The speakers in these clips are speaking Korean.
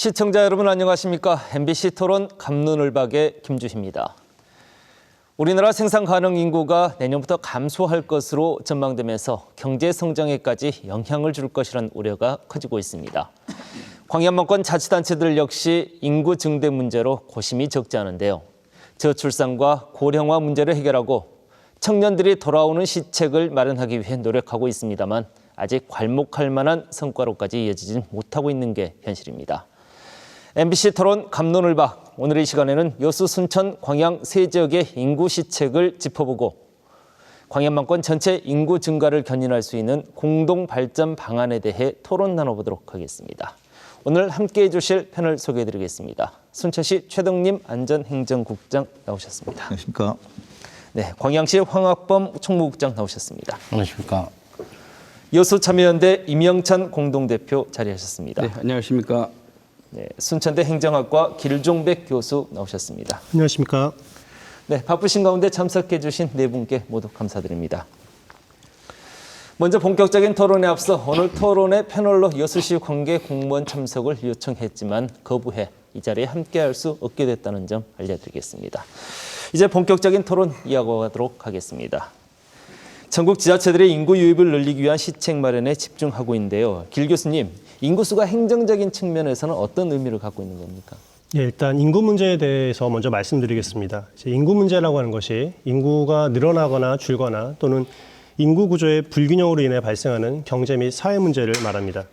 시청자 여러분 안녕하십니까? MBC 토론 갑론을박의 김주희입니다. 우리나라 생산 가능 인구가 내년부터 감소할 것으로 전망되면서 경제 성장에까지 영향을 줄 것이라는 우려가 커지고 있습니다. 광양만권 자치단체들 역시 인구 증대 문제로 고심이 적지 않은데요. 저출산과 고령화 문제를 해결하고 청년들이 돌아오는 시책을 마련하기 위해 노력하고 있습니다만 아직 괄목할 만한 성과로까지 이어지진 못하고 있는 게 현실입니다. MBC 토론 갑론을박, 오늘 이 시간에는 여수, 순천, 광양 세 지역의 인구 시책을 짚어보고 광양만권 전체 인구 증가를 견인할 수 있는 공동 발전 방안에 대해 토론 나눠보도록 하겠습니다. 오늘 함께해 주실 패널 소개해드리겠습니다. 순천시 최덕림 안전행정국장 나오셨습니다. 안녕하십니까. 네, 광양시 황학범 총무국장 나오셨습니다. 안녕하십니까. 여수 참여연대 임영찬 공동대표 자리하셨습니다. 네, 안녕하십니까. 네, 순천대 행정학과 길종백 교수 나오셨습니다. 안녕하십니까. 네, 바쁘신 가운데 참석해 주신 네 분께 모두 감사드립니다. 먼저 본격적인 토론에 앞서 오늘 토론의 패널로 여수시 관계 공무원 참석을 요청했지만 거부해 이 자리에 함께할 수 없게 됐다는 점 알려드리겠습니다. 이제 본격적인 토론 이어가도록 하겠습니다. 전국 지자체들의 인구 유입을 늘리기 위한 시책 마련에 집중하고 있는데요. 길 교수님, 인구수가 행정적인 측면에서는 어떤 의미를 갖고 있는 겁니까? 예, 일단 인구 문제에 대해서 먼저 말씀드리겠습니다. 인구 문제라고 하는 것이 인구가 늘어나거나 줄거나 또는 인구 구조의 불균형으로 인해 발생하는 경제 및 사회 문제를 말합니다.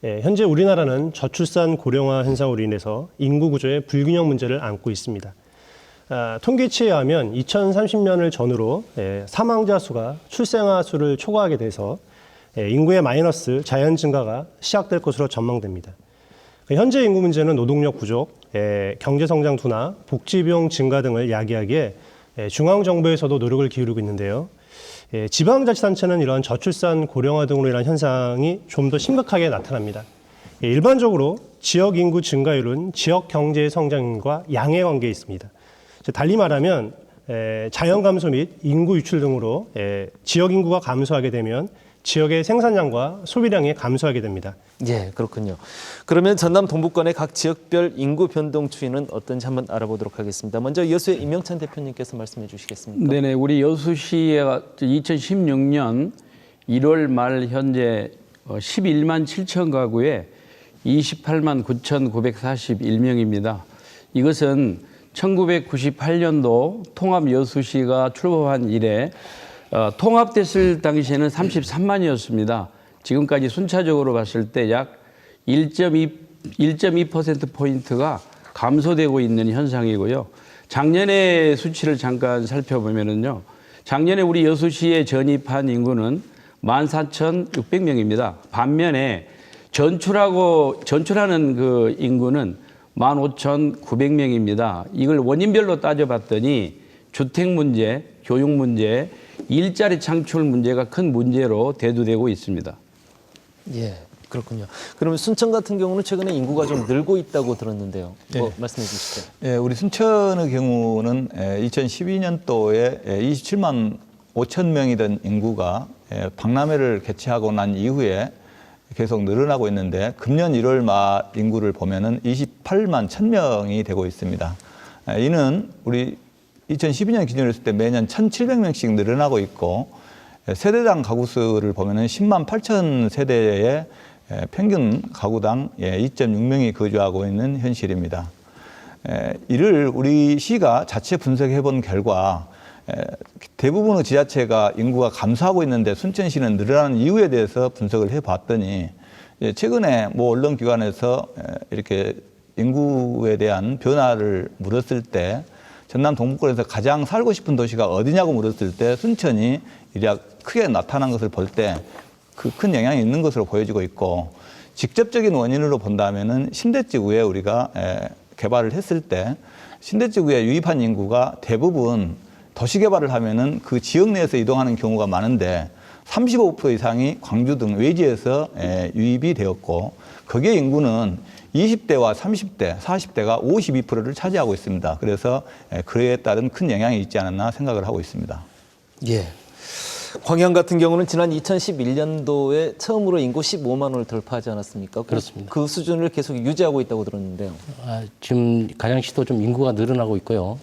예, 현재 우리나라는 저출산 고령화 현상으로 인해서 인구 구조의 불균형 문제를 안고 있습니다. 통계치에 의하면 2030년을 전후로 사망자 수가 출생아 수를 초과하게 돼서 인구의 마이너스 자연 증가가 시작될 것으로 전망됩니다. 현재 인구 문제는 노동력 부족, 경제 성장 둔화, 복지 비용 증가 등을 야기하기에 중앙정부에서도 노력을 기울이고 있는데요. 지방자치단체는 이러한 저출산 고령화 등으로 인한 현상이 좀 더 심각하게 나타납니다. 일반적으로 지역 인구 증가율은 지역 경제 성장과 양의 관계에 있습니다. 달리 말하면 자연 감소 및 인구 유출 등으로 지역 인구가 감소하게 되면 지역의 생산량과 소비량이 감소하게 됩니다. 예, 그렇군요. 그러면 전남 동부권의 각 지역별 인구 변동 추이는 어떤지 한번 알아보도록 하겠습니다. 먼저 여수의 임영찬 대표님께서 말씀해 주시겠습니까? 네네, 우리 여수시가 2016년 1월 말 현재 11만 7천 가구에 28만 9,941명입니다. 이것은 1998년도 통합 여수시가 출범한 이래 통합됐을 당시에는 33만이었습니다. 지금까지 순차적으로 봤을 때 약 1.2%포인트가 감소되고 있는 현상이고요. 작년의 수치를 잠깐 살펴보면요. 작년에 우리 여수시에 전입한 인구는 14,600명입니다. 반면에 전출하는 그 인구는 15,900명입니다. 이걸 원인별로 따져봤더니 주택 문제, 교육 문제, 일자리 창출 문제가 큰 문제로 대두되고 있습니다. 예, 그렇군요. 그러면 순천 같은 경우는 최근에 인구가 좀 늘고 있다고 들었는데요. 뭐 말씀해 주시죠. 예, 우리 순천의 경우는 2012년도에 27만 5천 명이던 인구가 박람회를 개최하고 난 이후에 계속 늘어나고 있는데 금년 1월 말 인구를 보면은 28만 1천 명이 되고 있습니다. 이는 우리 2012년 기준으로 했을 때 매년 1,700명씩 늘어나고 있고 세대당 가구 수를 보면은 10만 8천 세대의 평균 가구당 2.6명이 거주하고 있는 현실입니다. 이를 우리 시가 자체 분석해 본 결과 대부분의 지자체가 인구가 감소하고 있는데 순천시는 늘어나는 이유에 대해서 분석을 해봤더니 최근에 뭐 언론기관에서 이렇게 인구에 대한 변화를 물었을 때 전남 동부권에서 가장 살고 싶은 도시가 어디냐고 물었을 때 순천이 이렇게 크게 나타난 것을 볼 때 그 큰 영향이 있는 것으로 보여지고 있고 직접적인 원인으로 본다면은 신대지구에 우리가 개발을 했을 때 신대지구에 유입한 인구가 대부분 도시개발을 하면은 그 지역 내에서 이동하는 경우가 많은데 35% 이상이 광주 등 외지에서 유입이 되었고 거기에 인구는 20대와 30대, 40대가 52%를 차지하고 있습니다. 그래서 그에 따른 큰 영향이 있지 않았나 생각을 하고 있습니다. 예. 광양 같은 경우는 지난 2011년도에 처음으로 인구 15만 원을 돌파하지 않았습니까? 그렇습니다. 그 수준을 계속 유지하고 있다고 들었는데요. 지금 간양시도 좀 인구가 늘어나고 있고요.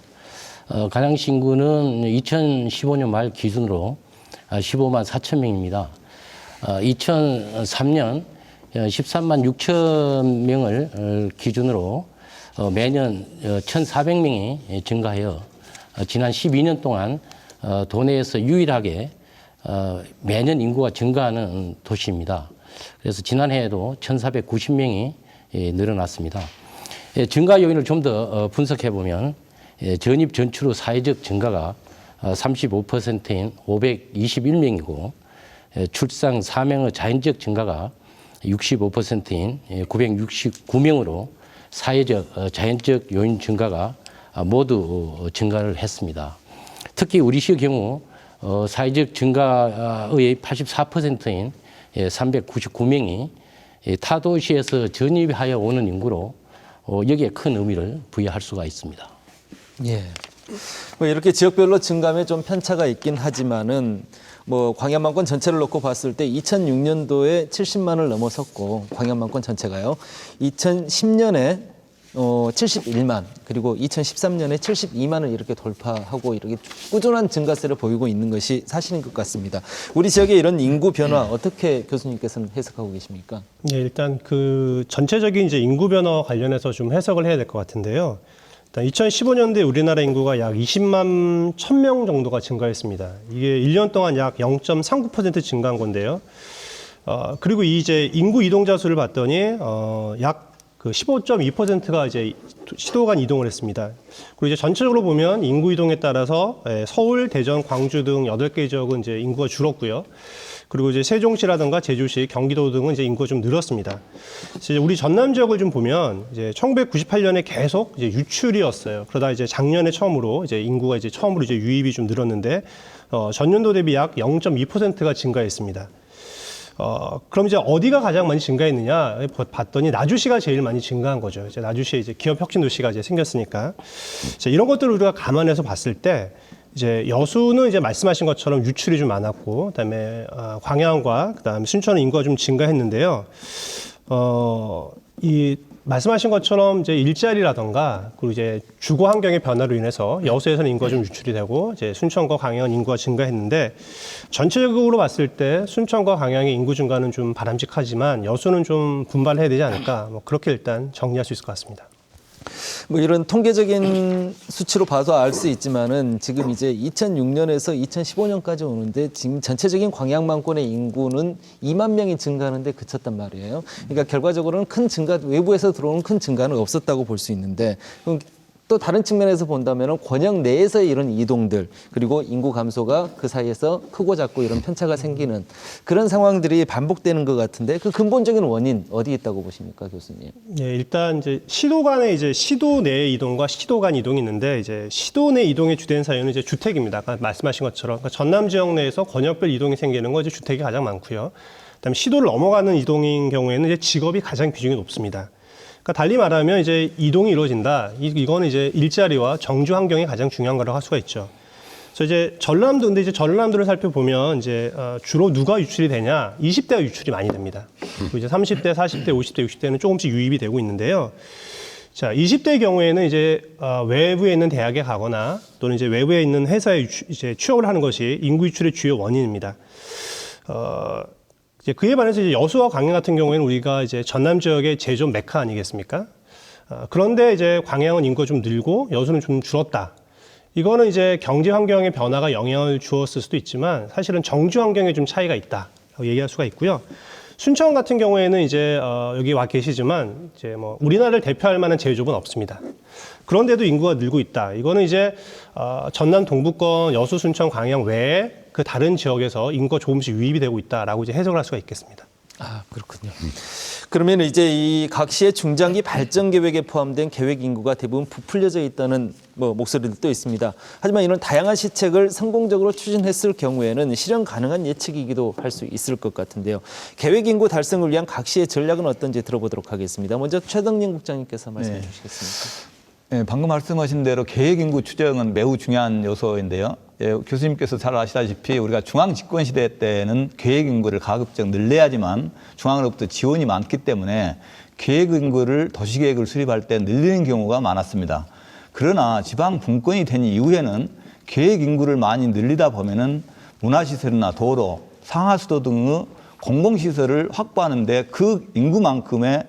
간양시 인구는 2015년 말 기준으로 15만 4천 명입니다. 2003년 13만 6천 명을 기준으로 매년 1,400명이 증가하여 지난 12년 동안 도내에서 유일하게 매년 인구가 증가하는 도시입니다. 그래서 지난해에도 1,490명이 늘어났습니다. 증가 요인을 좀 더 분석해 보면 전입 전출 후 사회적 증가가 35%인 521명이고 출산 사명의 자연적 증가가 65%인 969명으로 사회적 자연적 요인 증가가 모두 증가를 했습니다. 특히 우리시의 경우 사회적 증가의 84%인 399명이 타 도시에서 전입하여 오는 인구로 여기에 큰 의미를 부여할 수가 있습니다. 예. 뭐 이렇게 지역별로 증감에 좀 편차가 있긴 하지만은 뭐 광양만권 전체를 놓고 봤을 때 2006년도에 70만을 넘어섰고 광양만권 전체가요. 2010년에 71만 그리고 2013년에 72만을 이렇게 돌파하고 이렇게 꾸준한 증가세를 보이고 있는 것이 사실인 것 같습니다. 우리 지역의 이런 인구 변화 어떻게 교수님께서는 해석하고 계십니까? 예, 일단 그 전체적인 이제 인구 변화 관련해서 좀 해석을 해야 될 것 같은데요. 일단 2015년도에 우리나라 인구가 약 20만 1,000명 정도가 증가했습니다. 이게 1년 동안 약 0.39% 증가한 건데요. 그리고 이제 인구 이동자 수를 봤더니 약 그 15.2%가 이제 시도 간 이동을 했습니다. 그리고 이제 전체적으로 보면 인구 이동에 따라서 서울, 대전, 광주 등 8개 지역은 이제 인구가 줄었고요. 그리고 이제 세종시라든가 제주시, 경기도 등은 이제 인구가 좀 늘었습니다. 이제 우리 전남 지역을 좀 보면 이제 1998년에 계속 이제 유출이었어요. 그러다 이제 작년에 처음으로 이제 인구가 이제 처음으로 이제 유입이 좀 늘었는데 전년도 대비 약 0.2%가 증가했습니다. 그럼 이제 어디가 가장 많이 증가했느냐 봤더니 나주시가 제일 많이 증가한 거죠. 이제 나주시에 이제 기업 혁신 도시가 이제 생겼으니까. 이제 이런 것들을 우리가 감안해서 봤을 때 이제 여수는 이제 말씀하신 것처럼 유출이 좀 많았고, 그다음에 광양과 그다음에 순천은 인구가 좀 증가했는데요. 이 말씀하신 것처럼 이제 일자리라던가 그리고 이제 주거 환경의 변화로 인해서 여수에서는 인구가 좀 유출이 되고 이제 순천과 광양은 인구가 증가했는데 전체적으로 봤을 때 순천과 광양의 인구 증가는 좀 바람직하지만 여수는 좀 분발해야 되지 않을까 뭐 그렇게 일단 정리할 수 있을 것 같습니다. 뭐 이런 통계적인 수치로 봐서 알 수 있지만은 지금 이제 2006년에서 2015년까지 오는데 지금 전체적인 광양만권의 인구는 2만 명이 증가하는데 그쳤단 말이에요. 그러니까 결과적으로는 큰 증가, 외부에서 들어오는 큰 증가는 없었다고 볼 수 있는데 또 다른 측면에서 본다면은 권역 내에서의 이런 이동들 그리고 인구 감소가 그 사이에서 크고 작고 이런 편차가 생기는 그런 상황들이 반복되는 것 같은데 그 근본적인 원인 어디 있다고 보십니까, 교수님? 예, 일단 이제 시도 간의 이제 시도 내 이동과 시도 간 이동이 있는데 이제 시도 내 이동의 주된 사유는 이제 주택입니다. 아까 말씀하신 것처럼 그러니까 전남 지역 내에서 권역별 이동이 생기는 거 이제 주택이 가장 많고요. 그다음에 시도를 넘어가는 이동인 경우에는 이제 직업이 가장 비중이 높습니다. 그러니까 달리 말하면 이제 이동이 이루어진다. 이거는 이제 일자리와 정주 환경이 가장 중요한 거라고 할 수가 있죠. 그래서 이제 전남도 근데 이제 전남도를 살펴보면 이제 주로 누가 유출이 되냐? 20대가 유출이 많이 됩니다. 그리고 이제 30대, 40대, 50대, 60대는 조금씩 유입이 되고 있는데요. 자, 20대의 경우에는 이제 외부에 있는 대학에 가거나 또는 이제 외부에 있는 회사에 이제 취업을 하는 것이 인구 유출의 주요 원인입니다. 이제 그에 반해서 이제 여수와 광양 같은 경우에는 우리가 이제 전남 지역의 제조업 메카 아니겠습니까? 그런데 이제 광양은 인구가 좀 늘고 여수는 좀 줄었다. 이거는 이제 경제 환경의 변화가 영향을 주었을 수도 있지만 사실은 정주 환경에 좀 차이가 있다라고 얘기할 수가 있고요. 순천 같은 경우에는 이제 여기 와 계시지만 이제 뭐 우리나라를 대표할 만한 제조업은 없습니다. 그런데도 인구가 늘고 있다. 이거는 이제 전남 동부권 여수, 순천, 광양 외에 그 다른 지역에서 인구가 조금씩 유입이 되고 있다라고 이제 해석을 할 수가 있겠습니다. 아, 그렇군요. 그러면 이제 이 각 시의 중장기 발전 계획에 포함된 계획 인구가 대부분 부풀려져 있다는 뭐 목소리들도 있습니다. 하지만 이런 다양한 시책을 성공적으로 추진했을 경우에는 실현 가능한 예측이기도 할 수 있을 것 같은데요. 계획 인구 달성을 위한 각 시의 전략은 어떤지 들어보도록 하겠습니다. 먼저 최덕림 국장님께서 말씀해 주시겠습니까? 네, 방금 말씀하신 대로 계획 인구 추정은 매우 중요한 요소인데요. 교수님께서 잘 아시다시피 우리가 중앙 집권 시대 때는 계획 인구를 가급적 늘려야지만 중앙으로부터 지원이 많기 때문에 계획 인구를 도시계획을 수립할 때 늘리는 경우가 많았습니다. 그러나 지방 분권이 된 이후에는 계획 인구를 많이 늘리다 보면은 문화시설이나 도로, 상하수도 등의 공공시설을 확보하는데 그 인구만큼의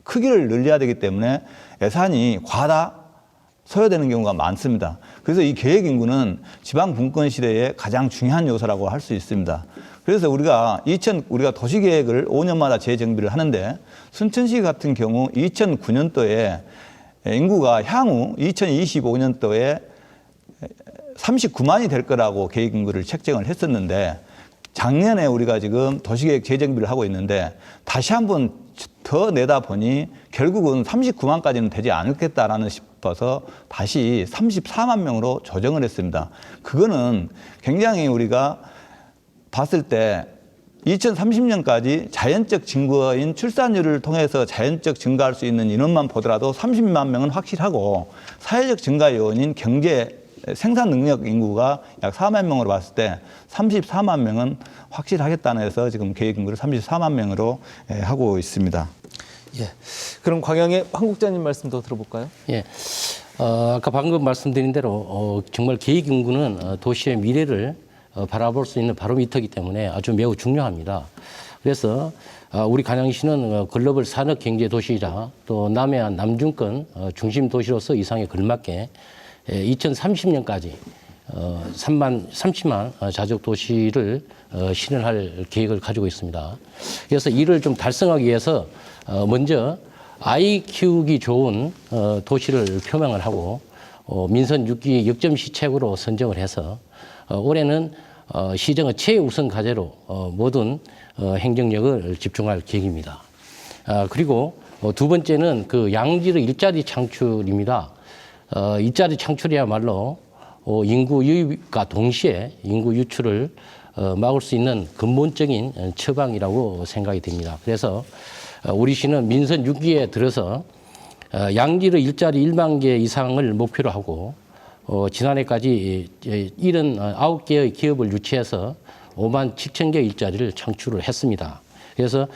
크기를 늘려야 되기 때문에 예산이 과다 소요되는 경우가 많습니다. 그래서 이 계획 인구는 지방 분권 시대의 가장 중요한 요소라고 할 수 있습니다. 그래서 우리가 도시계획을 5년마다 재정비를 하는데 순천시 같은 경우 2009년도에 인구가 향후 2025년도에 39만이 될 거라고 계획 인구를 책정을 했었는데 작년에 우리가 지금 도시계획 재정비를 하고 있는데 다시 한번 더 내다 보니 결국은 39만까지는 되지 않겠다라는 싶어서 다시 34만 명으로 조정을 했습니다. 그거는 굉장히 우리가 봤을 때 2030년까지 자연적 증거인 출산율을 통해서 자연적 증가할 수 있는 인원만 보더라도 30만 명은 확실하고 사회적 증가 요인인 경제 생산 능력 인구가 약 4만 명으로 봤을 때 34만 명은 확실하겠다는 해서 지금 계획 인구를 34만 명으로 하고 있습니다. 예. 그럼 광양의 황 국장님 말씀 더 들어볼까요? 예. 아까 방금 말씀드린 대로 정말 계획 인구는 도시의 미래를 바라볼 수 있는 바로미터이기 때문에 아주 매우 중요합니다. 그래서 우리 간양시는 글로벌 산업 경제 도시이자 또 남해안 남중권 중심 도시로서 이상에 걸맞게 2030년까지 30만 자족 도시를 실현할 계획을 가지고 있습니다. 그래서 이를 좀 달성하기 위해서 먼저 아이 키우기 좋은 도시를 표명을 하고 민선 6기 역점 시책으로 선정을 해서 올해는 시정의 최우선 과제로 모든 행정력을 집중할 계획입니다. 그리고 두 번째는 그 양질의 일자리 창출입니다. 일자리 창출이야말로 인구 유입과 동시에 인구 유출을 막을 수 있는 근본적인 처방이라고 생각이 됩니다. 그래서 우리 시는 민선 6기에 들어서 양질의 일자리 1만 개 이상을 목표로 하고 지난해까지 79개의 기업을 유치해서 5만 7천 개 일자리를 창출을 했습니다. 그래서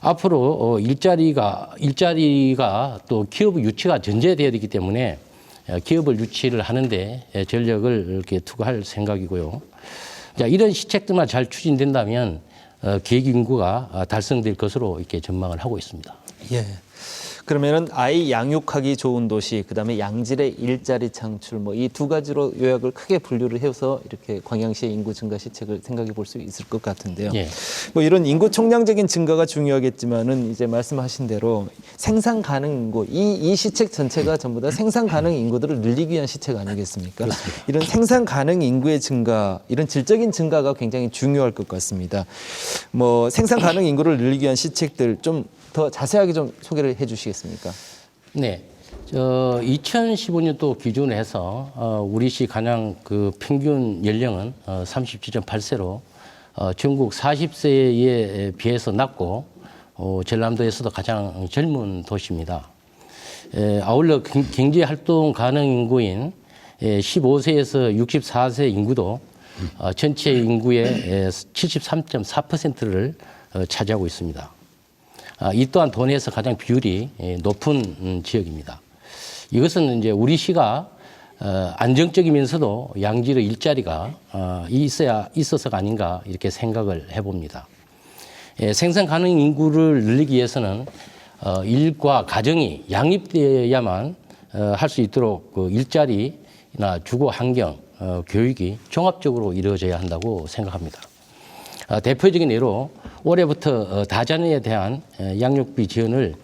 앞으로 일자리가 또 기업 유치가 전제되어야 되기 때문에 기업을 유치를 하는데 전력을 이렇게 투구할 생각이고요. 이런 시책들만 잘 추진된다면 계획 인구가 달성될 것으로 이렇게 전망을 하고 있습니다. 예. 그러면은 아이 양육하기 좋은 도시, 그다음에 양질의 일자리 창출, 뭐 이 두 가지로 요약을 크게 분류를 해서 이렇게 광양시의 인구 증가 시책을 생각해 볼 수 있을 것 같은데요. 예. 뭐 이런 인구 총량적인 증가가 중요하겠지만은 이제 말씀하신 대로 생산 가능 인구, 이 시책 전체가 전부 다 생산 가능 인구들을 늘리기 위한 시책 아니겠습니까? 그렇습니다. 이런 생산 가능 인구의 증가, 이런 질적인 증가가 굉장히 중요할 것 같습니다. 뭐 생산 가능 인구를 늘리기 위한 시책들 좀 더 자세하게 좀 소개를 해 주시겠습니까? 네. 2015년도 기준으로 해서 우리시 간양 그 평균 연령은 37.8세로 전국 40세에 비해서 낮고 전남도에서도 가장 젊은 도시입니다. 아울러 경제 활동 가능 인구인 15세에서 64세 인구도 전체 인구의 73.4%를 차지하고 있습니다. 이 또한 도내에서 가장 비율이 높은 지역입니다. 이것은 이제 우리 시가 안정적이면서도 양질의 일자리가 있어서가 아닌가 이렇게 생각을 해봅니다. 생산 가능 인구를 늘리기 위해서는 일과 가정이 양립되어야만 할 수 있도록 그 일자리나 주거 환경, 교육이 종합적으로 이루어져야 한다고 생각합니다. 대표적인 예로 올해부터 다자녀에 대한 양육비 지원을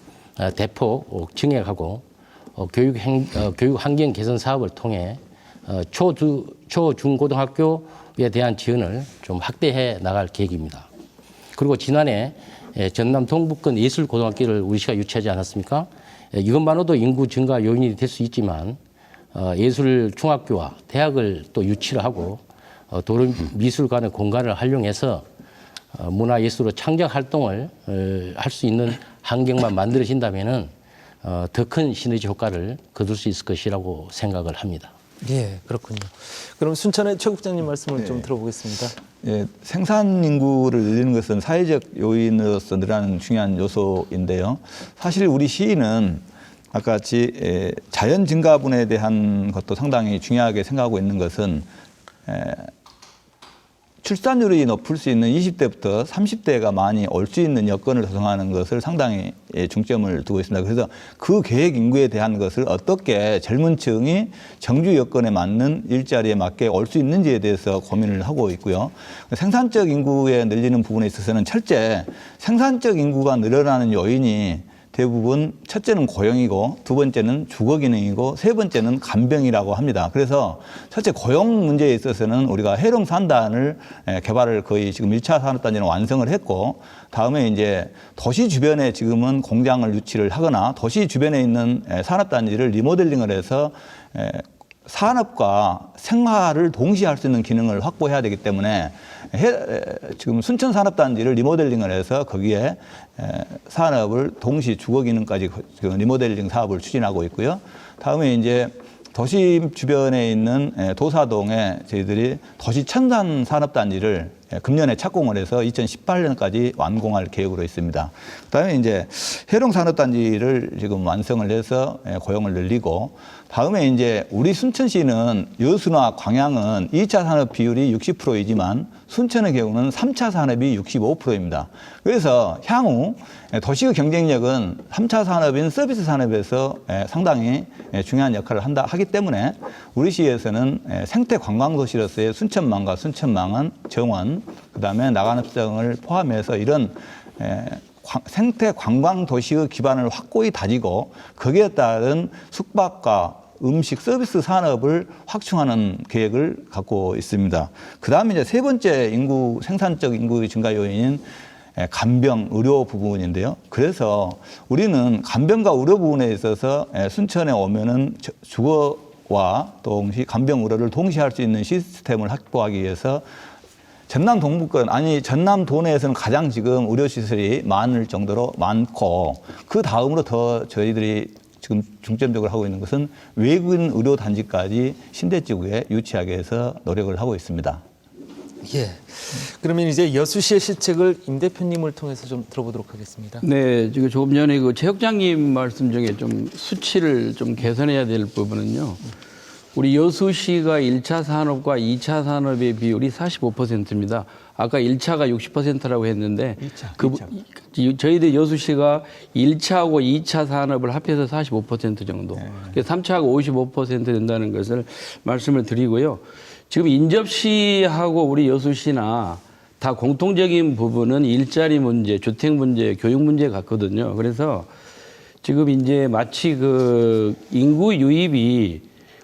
대폭 증액하고 교육 환경 개선 사업을 통해 초중고등학교에 대한 지원을 좀 확대해 나갈 계획입니다. 그리고 지난해 전남 동북권 예술고등학교를 우리 시가 유치하지 않았습니까? 이것만으로도 인구 증가 요인이 될 수 있지만 예술중학교와 대학을 또 유치를 하고 도로미술관의 공간을 활용해서 문화예술로 창작 활동을 할 수 있는 환경만 만들어진다면은 더 큰 시너지 효과를 거둘 수 있을 것이라고 생각을 합니다. 예, 그렇군요. 그럼 순천의 최 국장님 말씀을 좀 들어보겠습니다. 예, 생산 인구를 늘리는 것은 사회적 요인으로서 늘어나는 중요한 요소인데요. 사실 우리 시는 아까 같이 자연 증가분에 대한 것도 상당히 중요하게 생각하고 있는 것은 출산율이 높을 수 있는 20대부터 30대가 많이 올 수 있는 여건을 조성하는 것을 상당히 중점을 두고 있습니다. 그래서 그 계획 인구에 대한 것을 어떻게 젊은 층이 정주 여건에 맞는 일자리에 맞게 올 수 있는지에 대해서 고민을 하고 있고요. 생산적 인구에 늘리는 부분에 있어서는 첫째, 생산적 인구가 늘어나는 요인이 대부분 첫째는 고용이고 두 번째는 주거 기능이고 세 번째는 간병이라고 합니다. 그래서 첫째 고용 문제에 있어서는 우리가 해룡 산단을 개발을 거의 지금 1차 산업단지는 완성을 했고 다음에 이제 도시 주변에 지금은 공장을 유치를 하거나 도시 주변에 있는 산업단지를 리모델링을 해서 산업과 생활을 동시에 할 수 있는 기능을 확보해야 되기 때문에 지금 순천 산업단지를 리모델링을 해서 거기에 산업을 동시 주거 기능까지 리모델링 사업을 추진하고 있고요. 다음에 이제 도심 주변에 있는 도사동에 저희들이 도시 첨단 산업단지를 금년에 착공을 해서 2018년까지 완공할 계획으로 있습니다. 그다음에 이제 해룡 산업단지를 지금 완성을 해서 고용을 늘리고 다음에 이제 우리 순천시는 여수나 광양은 2차 산업 비율이 60%이지만 순천의 경우는 3차 산업이 65%입니다. 그래서 향후 도시의 경쟁력은 3차 산업인 서비스 산업에서 상당히 중요한 역할을 하기 때문에 우리 시에서는 생태 관광 도시로서의 순천망과 순천망은 정원, 그다음에 나간읍성을 포함해서 이런 생태 관광 도시의 기반을 확고히 다지고 거기에 따른 숙박과 음식 서비스 산업을 확충하는 계획을 갖고 있습니다. 그 다음에 이제 세 번째 생산적 인구의 증가 요인인 간병, 의료 부분인데요. 그래서 우리는 간병과 의료 부분에 있어서 순천에 오면은 주거와 동시 간병 의료를 동시에 할 수 있는 시스템을 확보하기 위해서 전남 동부권, 전남 도내에서는 가장 지금 의료시설이 많을 정도로 많고 그 다음으로 더 저희들이 지금 중점적으로 하고 있는 것은 외국인 의료단지까지 신대지구에 유치하게 해서 노력을 하고 있습니다. 예. 그러면 이제 여수시의 실책을 임 대표님을 통해서 좀 들어보도록 하겠습니다. 네, 지금 조금 전에 그 최국장님 말씀 중에 좀 수치를 좀 개선해야 될 부분은요. 우리 여수시가 1차 산업과 2차 산업의 비율이 45%입니다. 아까 1차가 60%라고 했는데 저희들 여수시가 1차하고 2차 산업을 합해서 45% 정도. 그래서 3차하고 55% 된다는 것을 말씀을 드리고요. 지금 인접시하고 우리 여수시나 다 공통적인 부분은 일자리 문제, 주택 문제, 교육 문제 같거든요. 그래서 지금 이제 마치 그 인구 유입이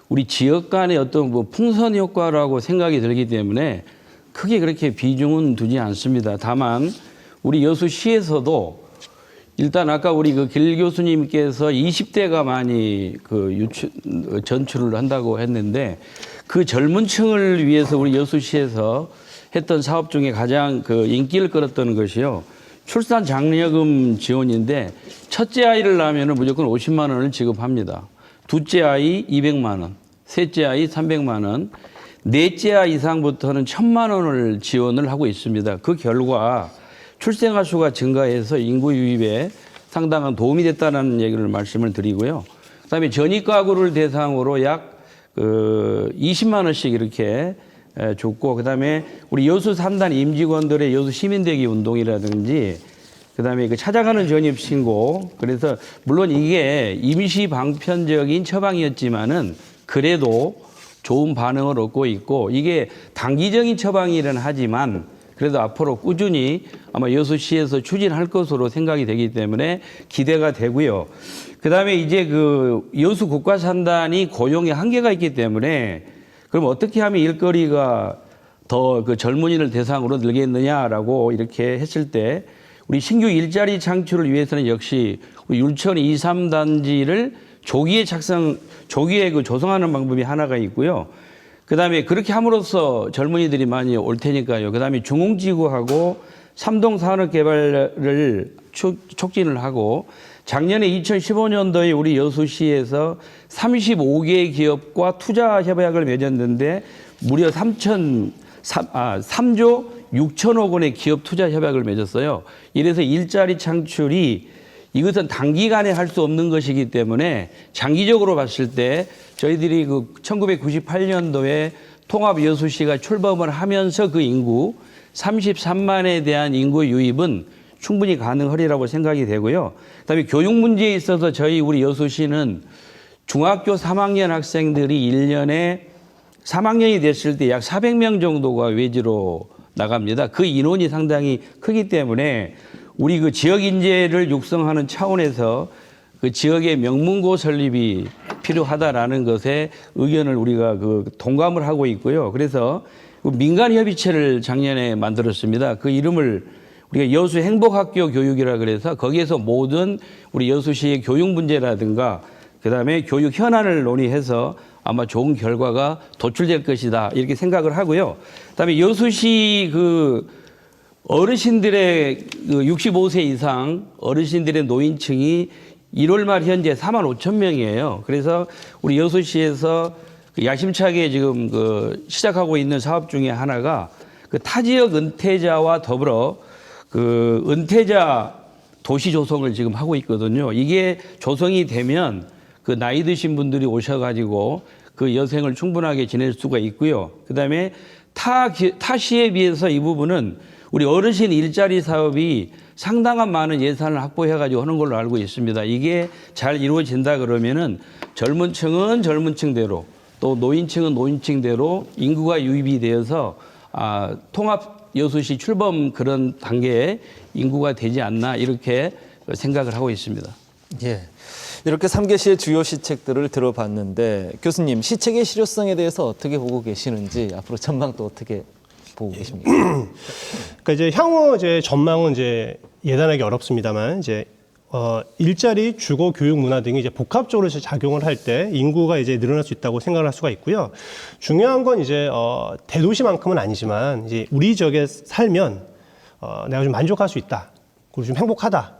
우리 지역 간의 어떤 뭐 풍선 효과라고 생각이 들기 때문에 크게 그렇게 비중은 두지 않습니다. 다만 우리 여수시에서도 일단 아까 우리 그 길 교수님께서 20대가 많이 그 전출을 한다고 했는데 그 젊은 층을 위해서 우리 여수시에서 했던 사업 중에 가장 그 인기를 끌었던 것이요. 출산 장려금 지원인데 첫째 아이를 낳으면 무조건 50만 원을 지급합니다. 둘째 아이 200만 원, 셋째 아이 300만 원, 넷째 아이 이상부터는 1,000만 원을 지원을 하고 있습니다. 그 결과 출생아 수가 증가해서 인구 유입에 상당한 도움이 됐다는 얘기를 말씀을 드리고요. 그다음에 전입 가구를 대상으로 약 20만 원씩 이렇게 줬고, 그다음에 우리 여수 3단 임직원들의 여수 시민대기 운동이라든지, 그다음에 그 찾아가는 전입 신고. 그래서 물론 이게 임시 방편적인 처방이었지만은 그래도 좋은 반응을 얻고 있고, 이게 단기적인 처방이긴 하지만 그래도 앞으로 꾸준히 아마 여수시에서 추진할 것으로 생각이 되기 때문에 기대가 되고요. 그다음에 이제 그 여수 국가산단이 고용에 한계가 있기 때문에 그럼 어떻게 하면 일거리가 더 그 젊은이를 대상으로 늘겠느냐라고 이렇게 했을 때 우리 신규 일자리 창출을 위해서는 역시 우리 율천 2, 3단지를 조기에 그 조성하는 방법이 하나가 있고요. 그다음에 그렇게 함으로써 젊은이들이 많이 올 테니까요. 그다음에 중흥지구하고 삼동 산업개발을 촉진을 하고 작년에 2015년도에 우리 여수시에서 35개 기업과 투자 협약을 맺었는데 무려 3조 6천억 원의 기업 투자 협약을 맺었어요. 이래서 일자리 창출이 이것은 단기간에 할 수 없는 것이기 때문에 장기적으로 봤을 때 저희들이 그 1998년도에 통합 여수시가 출범을 하면서 그 인구 33만에 대한 인구 유입은 충분히 가능하리라고 생각이 되고요. 그다음에 교육 문제에 있어서 우리 여수시는 중학교 3학년 학생들이 1년에 3학년이 됐을 때 약 400명 정도가 외지로 나갑니다. 그 인원이 상당히 크기 때문에 우리 그 지역 인재를 육성하는 차원에서 그 지역의 명문고 설립이 필요하다라는 것에 의견을 우리가 그 동감을 하고 있고요. 그래서 민간 협의체를 작년에 만들었습니다. 그 이름을 우리가 여수 행복학교 교육이라 그래서 거기에서 모든 우리 여수시의 교육 문제라든가 그다음에 교육 현안을 논의해서 아마 좋은 결과가 도출될 것이다 이렇게 생각을 하고요. 그다음에 여수시 그 어르신들의 그 65세 이상 어르신들의 노인층이 1월 말 현재 4만 5천 명이에요. 그래서 우리 여수시에서 그 야심차게 지금 그 시작하고 있는 사업 중에 하나가 그 타 지역 은퇴자와 더불어 그 은퇴자 도시 조성을 지금 하고 있거든요. 이게 조성이 되면 그 나이 드신 분들이 오셔가지고 그 여생을 충분하게 지낼 수가 있고요. 그다음에 타 시에 비해서 이 부분은 우리 어르신 일자리 사업이 상당한 많은 예산을 확보해가지고 하는 걸로 알고 있습니다. 이게 잘 이루어진다 그러면은 젊은 층은 젊은 층대로 또 노인층은 노인층대로 인구가 유입이 되어서 통합 여수시 출범 그런 단계에 인구가 되지 않나 이렇게 생각을 하고 있습니다. 예. 이렇게 3개시의 주요 시책들을 들어봤는데 교수님 시책의 실효성에 대해서 어떻게 보고 계시는지 앞으로 전망도 어떻게 보고 계십니까? 그러니까 이제 향후 이제 전망은 이제 예단하기 어렵습니다만 이제 일자리, 주거, 교육, 문화 등이 이제 복합적으로 작용을 할 때 인구가 이제 늘어날 수 있다고 생각을 할 수가 있고요. 중요한 건 이제 대도시만큼은 아니지만 이제 우리 지역에 살면 내가 좀 만족할 수 있다, 그리고 좀 행복하다,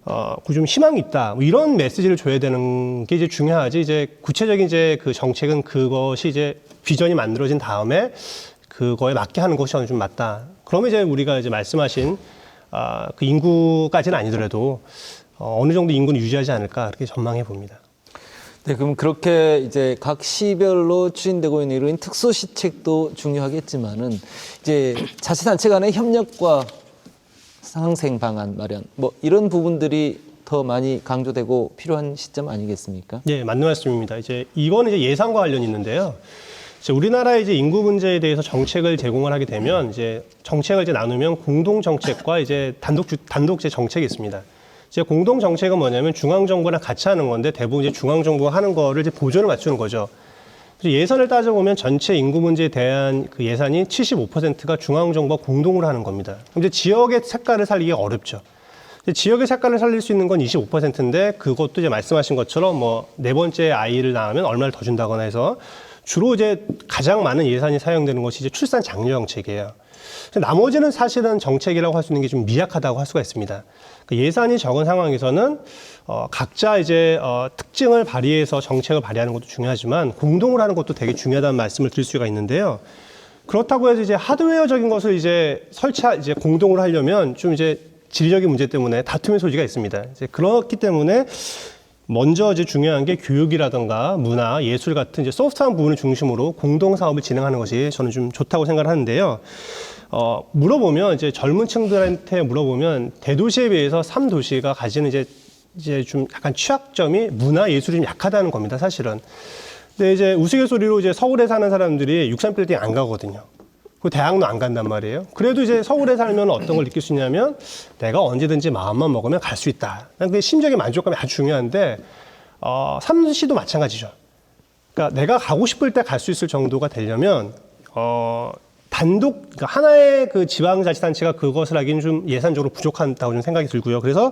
그리고 좀 희망이 있다, 뭐 이런 메시지를 줘야 되는 게 이제 중요하지. 이제 구체적인 이제 그 정책은 그것이 이제 비전이 만들어진 다음에 그거에 맞게 하는 것이 좀 맞다. 그러면 이제 우리가 이제 말씀하신 그 인구까지는 아니더라도 어느 정도 인구는 유지하지 않을까 그렇게 전망해 봅니다. 네, 그럼 그렇게 이제 각 시별로 추진되고 있는 이런 특수 시책도 중요하겠지만은 이제 자치단체 간의 협력과 상생 방안 마련 뭐 이런 부분들이 더 많이 강조되고 필요한 시점 아니겠습니까? 네, 맞는 말씀입니다. 이제 이거는 이제 예산과 관련이 있는데요. 우리나라의 이제 인구 문제에 대해서 정책을 제공을 하게 되면 이제 정책을 이제 나누면 공동 정책과 이제 단독제 정책이 있습니다. 이제 공동 정책은 뭐냐면 중앙 정부랑 같이 하는 건데 대부분 이제 중앙 정부가 하는 거를 이제 보조를 맞추는 거죠. 그래서 예산을 따져보면 전체 인구 문제에 대한 그 예산이 75%가 중앙 정부가 공동으로 하는 겁니다. 근데 지역의 색깔을 살리기가 어렵죠. 지역의 색깔을 살릴 수 있는 건 25%인데 그것도 이제 말씀하신 것처럼 뭐 네 번째 아이를 낳으면 얼마를 더 준다거나 해서 주로 이제 가장 많은 예산이 사용되는 것이 이제 출산 장려 정책이에요. 나머지는 사실은 정책이라고 할 수 있는 게 좀 미약하다고 할 수가 있습니다. 예산이 적은 상황에서는 각자 이제 특징을 발휘해서 정책을 발휘하는 것도 중요하지만 공동으로 하는 것도 되게 중요하다는 말씀을 드릴 수가 있는데요. 그렇다고 해서 이제 하드웨어적인 것을 이제 이제 공동으로 하려면 좀 이제 지리적인 문제 때문에 다툼의 소지가 있습니다. 이제 그렇기 때문에 먼저 이제 중요한 게 교육이라든가 문화, 예술 같은 이제 소프트한 부분을 중심으로 공동 사업을 진행하는 것이 저는 좀 좋다고 생각을 하는데요. 물어보면 이제 젊은 층들한테 물어보면 대도시에 비해서 3도시가 가지는 이제 좀 약간 취약점이 문화, 예술이 좀 약하다는 겁니다, 사실은. 근데 이제 우스갯소리로 이제 서울에 사는 사람들이 63빌딩 안 가거든요. 그 대학도 안 간단 말이에요. 그래도 이제 서울에 살면 어떤 걸 느낄 수 있냐면 내가 언제든지 마음만 먹으면 갈 수 있다. 그 심적인 만족감이 아주 중요한데 삼시도 마찬가지죠. 그러니까 내가 가고 싶을 때 갈 수 있을 정도가 되려면 그러니까 하나의 그 지방자치단체가 그것을 하기는 좀 예산적으로 부족하다고 좀 생각이 들고요. 그래서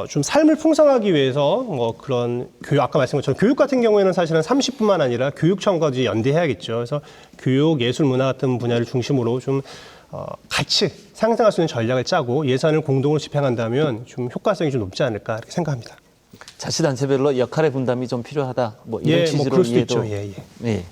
좀 삶을 풍성하기 위해서 뭐 그런 교육, 아까 말씀한 것처럼 교육 같은 경우에는 사실은 30뿐만 아니라 교육청까지 연대해야겠죠. 그래서 교육, 예술, 문화 같은 분야를 중심으로 좀 같이 상생할 수 있는 전략을 짜고 예산을 공동으로 집행한다면 좀 효과성이 좀 높지 않을까 이렇게 생각합니다. 자치단체별로 역할의 분담이 좀 필요하다. 뭐 이런 예, 취지로 그럴 수도 이해도. 있죠. 예. 예.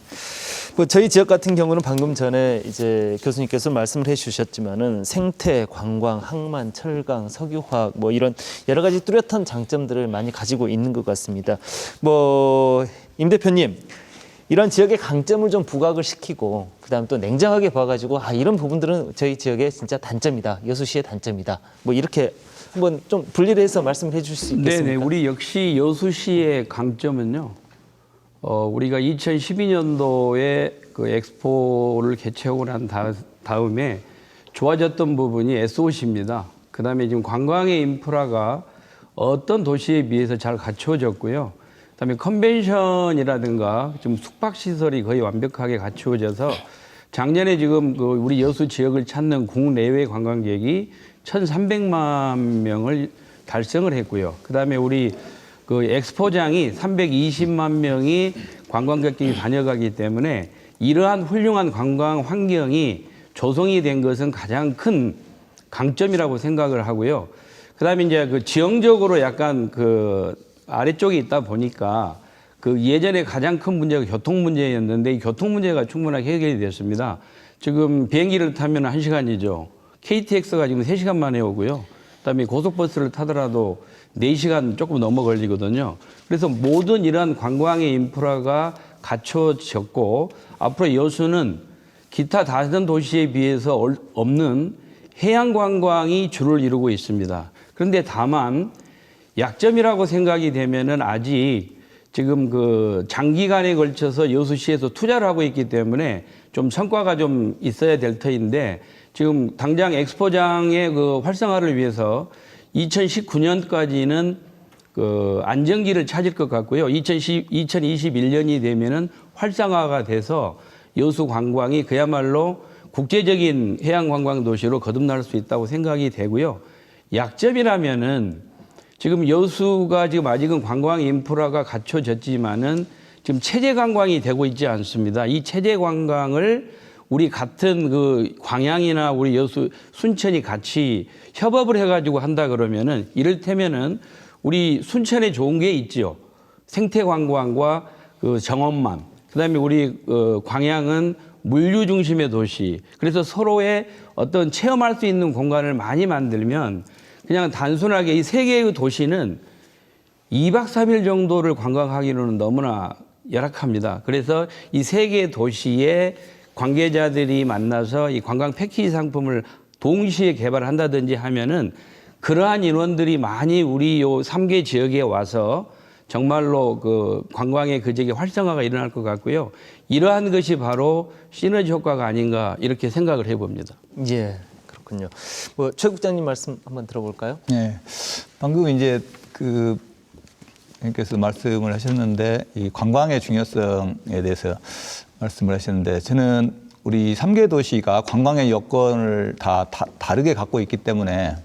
뭐 저희 지역 같은 경우는 방금 전에 이제 교수님께서 말씀을 해주셨지만은 생태, 관광, 항만, 철강, 석유화학 뭐 이런 여러 가지 뚜렷한 장점들을 많이 가지고 있는 것 같습니다. 뭐 임 대표님. 이런 지역의 강점을 좀 부각을 시키고 그다음 또 냉정하게 봐가지고 이런 부분들은 저희 지역의 진짜 단점이다. 여수시의 단점이다. 뭐 이렇게 한번 좀 분리를 해서 말씀을 해줄 수 있겠습니까? 네네. 우리 역시 여수시의 강점은요. 우리가 2012년도에 그 엑스포를 개최하고 난 다음에 좋아졌던 부분이 SOC입니다. 그다음에 지금 관광의 인프라가 어떤 도시에 비해서 잘 갖추어졌고요. 그다음에 컨벤션이라든가 좀 숙박시설이 거의 완벽하게 갖추어져서 작년에 지금 그 우리 여수 지역을 찾는 국내외 관광객이 1,300만 명을 달성을 했고요. 그다음에 우리 그 엑스포장이 320만 명이 관광객들이 다녀가기 때문에 이러한 훌륭한 관광 환경이 조성이 된 것은 가장 큰 강점이라고 생각을 하고요. 그다음에 이제 그 지형적으로 약간 그 아래쪽에 있다 보니까 그 예전에 가장 큰 문제가 교통 문제였는데 이 교통 문제가 충분하게 해결이 됐습니다. 지금 비행기를 타면 1시간이죠. KTX가 지금 3시간 만에 오고요. 그다음에 고속버스를 타더라도 4시간 조금 넘어 걸리거든요. 그래서 모든 이러한 관광의 인프라가 갖춰졌고 앞으로 여수는 기타 다른 도시에 비해서 없는 해양 관광이 주를 이루고 있습니다. 그런데 다만 약점이라고 생각이 되면은 아직 지금 그 장기간에 걸쳐서 여수시에서 투자를 하고 있기 때문에 좀 성과가 좀 있어야 될 터인데 지금 당장 엑스포장의 그 활성화를 위해서 2019년까지는 그 안정기를 찾을 것 같고요. 2021년이 되면은 활성화가 돼서 여수 관광이 그야말로 국제적인 해양 관광 도시로 거듭날 수 있다고 생각이 되고요. 약점이라면은 지금 여수가 지금 아직은 관광 인프라가 갖춰졌지만은 지금 체제 관광이 되고 있지 않습니다. 이 체제 관광을 우리 같은 그 광양이나 우리 여수 순천이 같이 협업을 해가지고 한다 그러면은 이를테면은 우리 순천에 좋은 게 있죠. 생태 관광과 그 정원만. 그다음에 우리 광양은 물류 중심의 도시. 그래서 서로의 어떤 체험할 수 있는 공간을 많이 만들면 그냥 단순하게 이 세 개의 도시는 2박 3일 정도를 관광하기로는 너무나 열악합니다. 그래서 이 세 개의 도시에 관계자들이 만나서 이 관광 패키지 상품을 동시에 개발한다든지 하면은 그러한 인원들이 많이 우리 요 3개 지역에 와서 정말로 그 관광의 그 지역의 활성화가 일어날 것 같고요. 이러한 것이 바로 시너지 효과가 아닌가 이렇게 생각을 해봅니다. 예, 그렇군요. 뭐 최 국장님 말씀 한번 들어볼까요? 네, 방금 이제 그 님께서 말씀을 하셨는데 이 관광의 중요성에 대해서 말씀을 하셨는데 저는 우리 3개 도시가 관광의 여건을 다 다르게 갖고 있기 때문에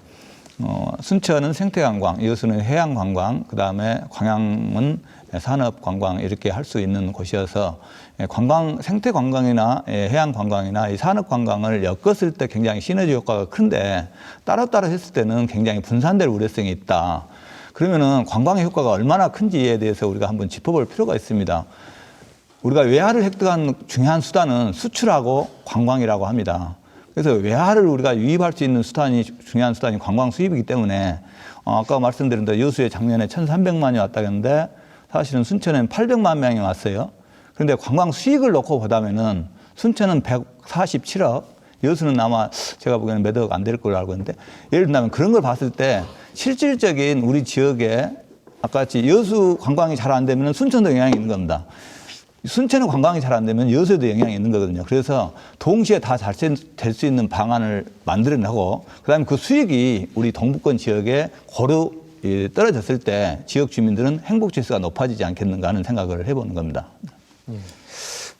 순천은 생태관광, 여수는 해양관광, 그다음에 광양은 산업관광 이렇게 할 수 있는 곳이어서 관광, 생태관광이나 해양관광이나 이 산업관광을 엮었을 때 굉장히 시너지 효과가 큰데 따로따로 했을 때는 굉장히 분산될 우려성이 있다. 그러면은 관광의 효과가 얼마나 큰지에 대해서 우리가 한번 짚어볼 필요가 있습니다. 우리가 외화를 획득한 중요한 수단은 수출하고 관광이라고 합니다. 그래서 외화를 우리가 유입할 수 있는 수단이 중요한 수단이 관광 수입이기 때문에 아까 말씀드린 대로 여수에 작년에 1,300만이 왔다 했는데 사실은 순천에는 800만 명이 왔어요. 그런데 관광 수익을 놓고 보자면은 순천은 147억, 여수는 아마 제가 보기에는 몇 억 안 될 걸로 알고 있는데 예를 들면 그런 걸 봤을 때 실질적인 우리 지역에 아까 같이 여수 관광이 잘 안 되면 순천도 영향이 있는 겁니다. 순천은 관광이 잘 안 되면 여수에도 영향이 있는 거거든요. 그래서 동시에 다 잘 될 수 있는 방안을 만들어내고 그다음에 그 수익이 우리 동부권 지역에 고루 떨어졌을 때 지역 주민들은 행복 지수가 높아지지 않겠는가 하는 생각을 해보는 겁니다.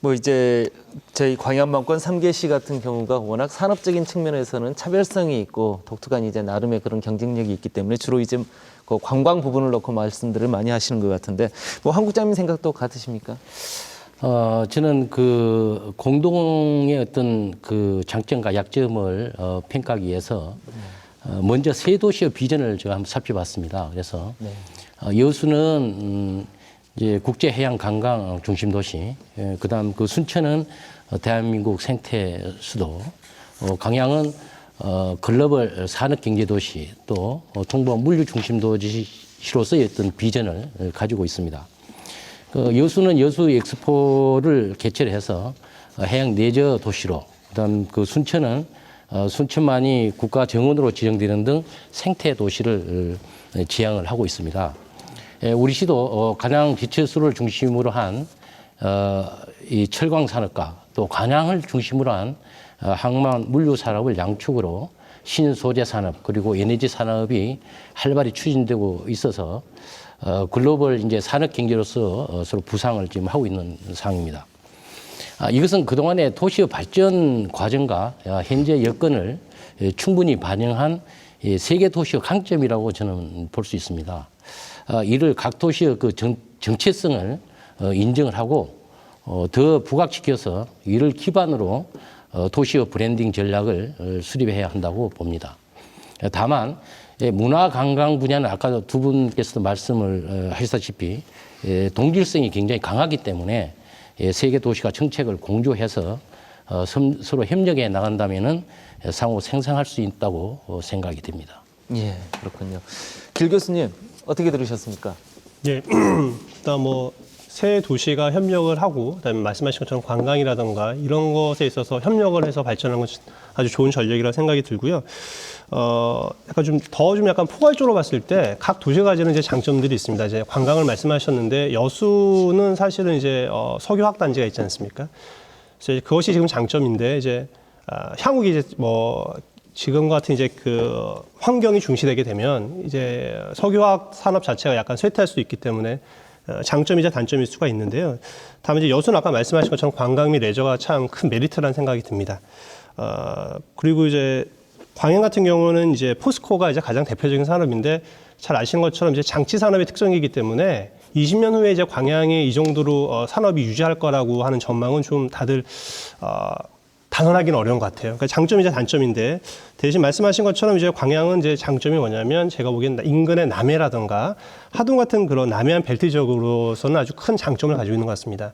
뭐 이제 저희 광양만권 3개시 같은 경우가 워낙 산업적인 측면에서는 차별성이 있고 독특한 이제 나름의 그런 경쟁력이 있기 때문에 주로 이제 그 관광 부분을 놓고 말씀들을 많이 하시는 것 같은데 뭐 한 국장님 생각도 같으십니까? 저는 그 공동의 어떤 그 장점과 약점을 평가하기 위해서 먼저 세 도시의 비전을 제가 한번 살펴봤습니다. 그래서 여수는 이제 국제 해양 관광 중심 도시, 그다음 그 순천은 대한민국 생태 수도, 광양은 글로벌 산업 경제 도시, 또 동북아 물류 중심 도시로서의 어떤 비전을 가지고 있습니다. 여수는 여수 엑스포를 개최를 해서 해양 내저 도시로, 그다음 그 순천은 순천만이 국가 정원으로 지정되는 등 생태 도시를 지향을 하고 있습니다. 우리 시도 관양 비철수를 중심으로 한 이 철광 산업과 또 관양을 중심으로 한 항만 물류 산업을 양축으로 신소재 산업 그리고 에너지 산업이 활발히 추진되고 있어서 글로벌 이제 산업 경제로서 서로 부상을 지금 하고 있는 상황입니다. 이것은 그동안의 도시의 발전 과정과 현재 여건을 충분히 반영한 세계 도시의 강점이라고 저는 볼 수 있습니다. 이를 각 도시의 그 정체성을 인정을 하고 더 부각시켜서 이를 기반으로 도시의 브랜딩 전략을 수립해야 한다고 봅니다. 다만 문화 관광 분야는 아까 두 분께서도 말씀을 하셨다시피 동질성이 굉장히 강하기 때문에 세계 도시가 정책을 공조해서 서로 협력해 나간다면은 상호 생성할 수 있다고 생각이 됩니다. 예, 그렇군요. 길 교수님 어떻게 들으셨습니까? 예, 일단 뭐 새 도시가 협력을 하고, 그다음에 말씀하신 것처럼 관광이라든가 이런 것에 있어서 협력을 해서 발전하는 건 아주 좋은 전략이라고 생각이 들고요. 약간 좀 약간 포괄적으로 봤을 때 각 도시가 가지는 이제 장점들이 있습니다. 이제 관광을 말씀하셨는데 여수는 사실은 이제 석유화학 단지가 있지 않습니까? 그래서 그것이 지금 장점인데 이제 향후 이제 뭐 지금 같은 이제 그 환경이 중시되게 되면 이제 석유화학 산업 자체가 약간 쇠퇴할 수도 있기 때문에 장점이자 단점일 수가 있는데요. 다만 이제 여수는 아까 말씀하신 것처럼 관광 및 레저가 참 큰 메리트라는 생각이 듭니다. 그리고 이제 광양 같은 경우는 이제 포스코가 이제 가장 대표적인 산업인데 잘 아시는 것처럼 이제 장치 산업의 특성이기 때문에 20년 후에 이제 광양이 이 정도로 산업이 유지할 거라고 하는 전망은 좀 다들 단언하기는 어려운 것 같아요. 그러니까 장점이자 단점인데 대신 말씀하신 것처럼 이제 광양은 이제 장점이 뭐냐면 제가 보기엔 인근의 남해라든가 하동 같은 그런 남해안 벨트 지역으로서는 아주 큰 장점을 가지고 있는 것 같습니다.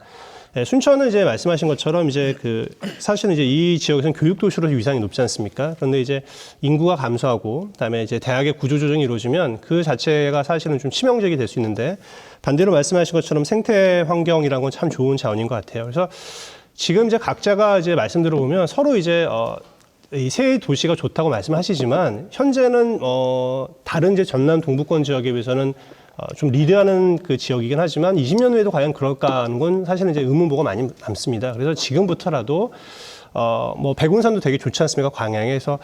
순천은 이제 말씀하신 것처럼 이제 그 사실은 이제 이 지역에서는 교육 도시로 위상이 높지 않습니까? 그런데 이제 인구가 감소하고 그다음에 이제 대학의 구조 조정이 이루어지면 그 자체가 사실은 좀 치명적이 될 수 있는데 반대로 말씀하신 것처럼 생태 환경이라는 건 참 좋은 자원인 것 같아요. 그래서 지금 이제 각자가 이제 말씀 들어보면 서로 이제 이 세 도시가 좋다고 말씀하시지만 현재는 다른 이제 전남 동부권 지역에 비해서는 좀 리드하는 그 지역이긴 하지만 20년 후에도 과연 그럴까 하는 건 사실은 이제 의문보가 많이 남습니다. 그래서 지금부터라도 뭐 백운산도 되게 좋지 않습니까? 광양에서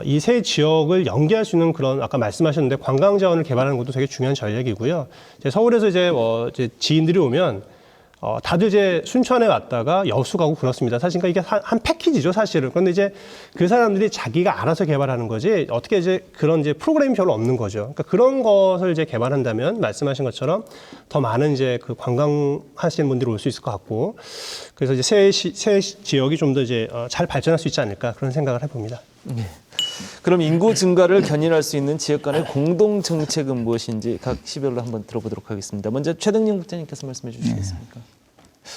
이 세 지역을 연계할 수 있는 그런 아까 말씀하셨는데 관광 자원을 개발하는 것도 되게 중요한 전략이고요. 이제 서울에서 이제 이제 지인들이 오면 다들 이제 순천에 왔다가 여수 가고 그렇습니다. 사실 그러니까 이게 한 패키지죠, 사실은. 그런데 이제 그 사람들이 자기가 알아서 개발하는 거지 어떻게 이제 그런 이제 프로그램이 별로 없는 거죠. 그러니까 그런 것을 이제 개발한다면 말씀하신 것처럼 더 많은 이제 그 관광하시는 분들이 올 수 있을 것 같고 그래서 이제 새 지역이 좀 더 이제 잘 발전할 수 있지 않을까 그런 생각을 해봅니다. 네. 그럼 인구 증가를 견인할 수 있는 지역 간의 공동 정책은 무엇인지 각 시별로 한번 들어보도록 하겠습니다. 먼저 최덕림 국장님께서 말씀해 주시겠습니까?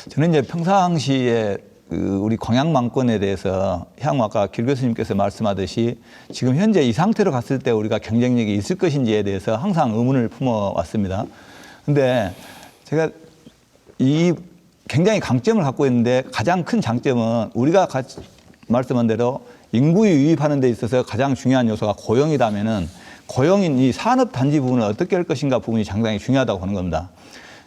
저는 이제 평상시에 우리 광양망권에 대해서 향후 아까 길 교수님께서 말씀하듯이 지금 현재 이 상태로 갔을 때 우리가 경쟁력이 있을 것인지에 대해서 항상 의문을 품어왔습니다. 근데 제가 이 굉장히 강점을 갖고 있는데 가장 큰 장점은 우리가 같이 말씀한 대로 인구 유입하는 데 있어서 가장 중요한 요소가 고용이라면은 고용인 이 산업단지 부분을 어떻게 할 것인가 부분이 상당히 중요하다고 하는 겁니다.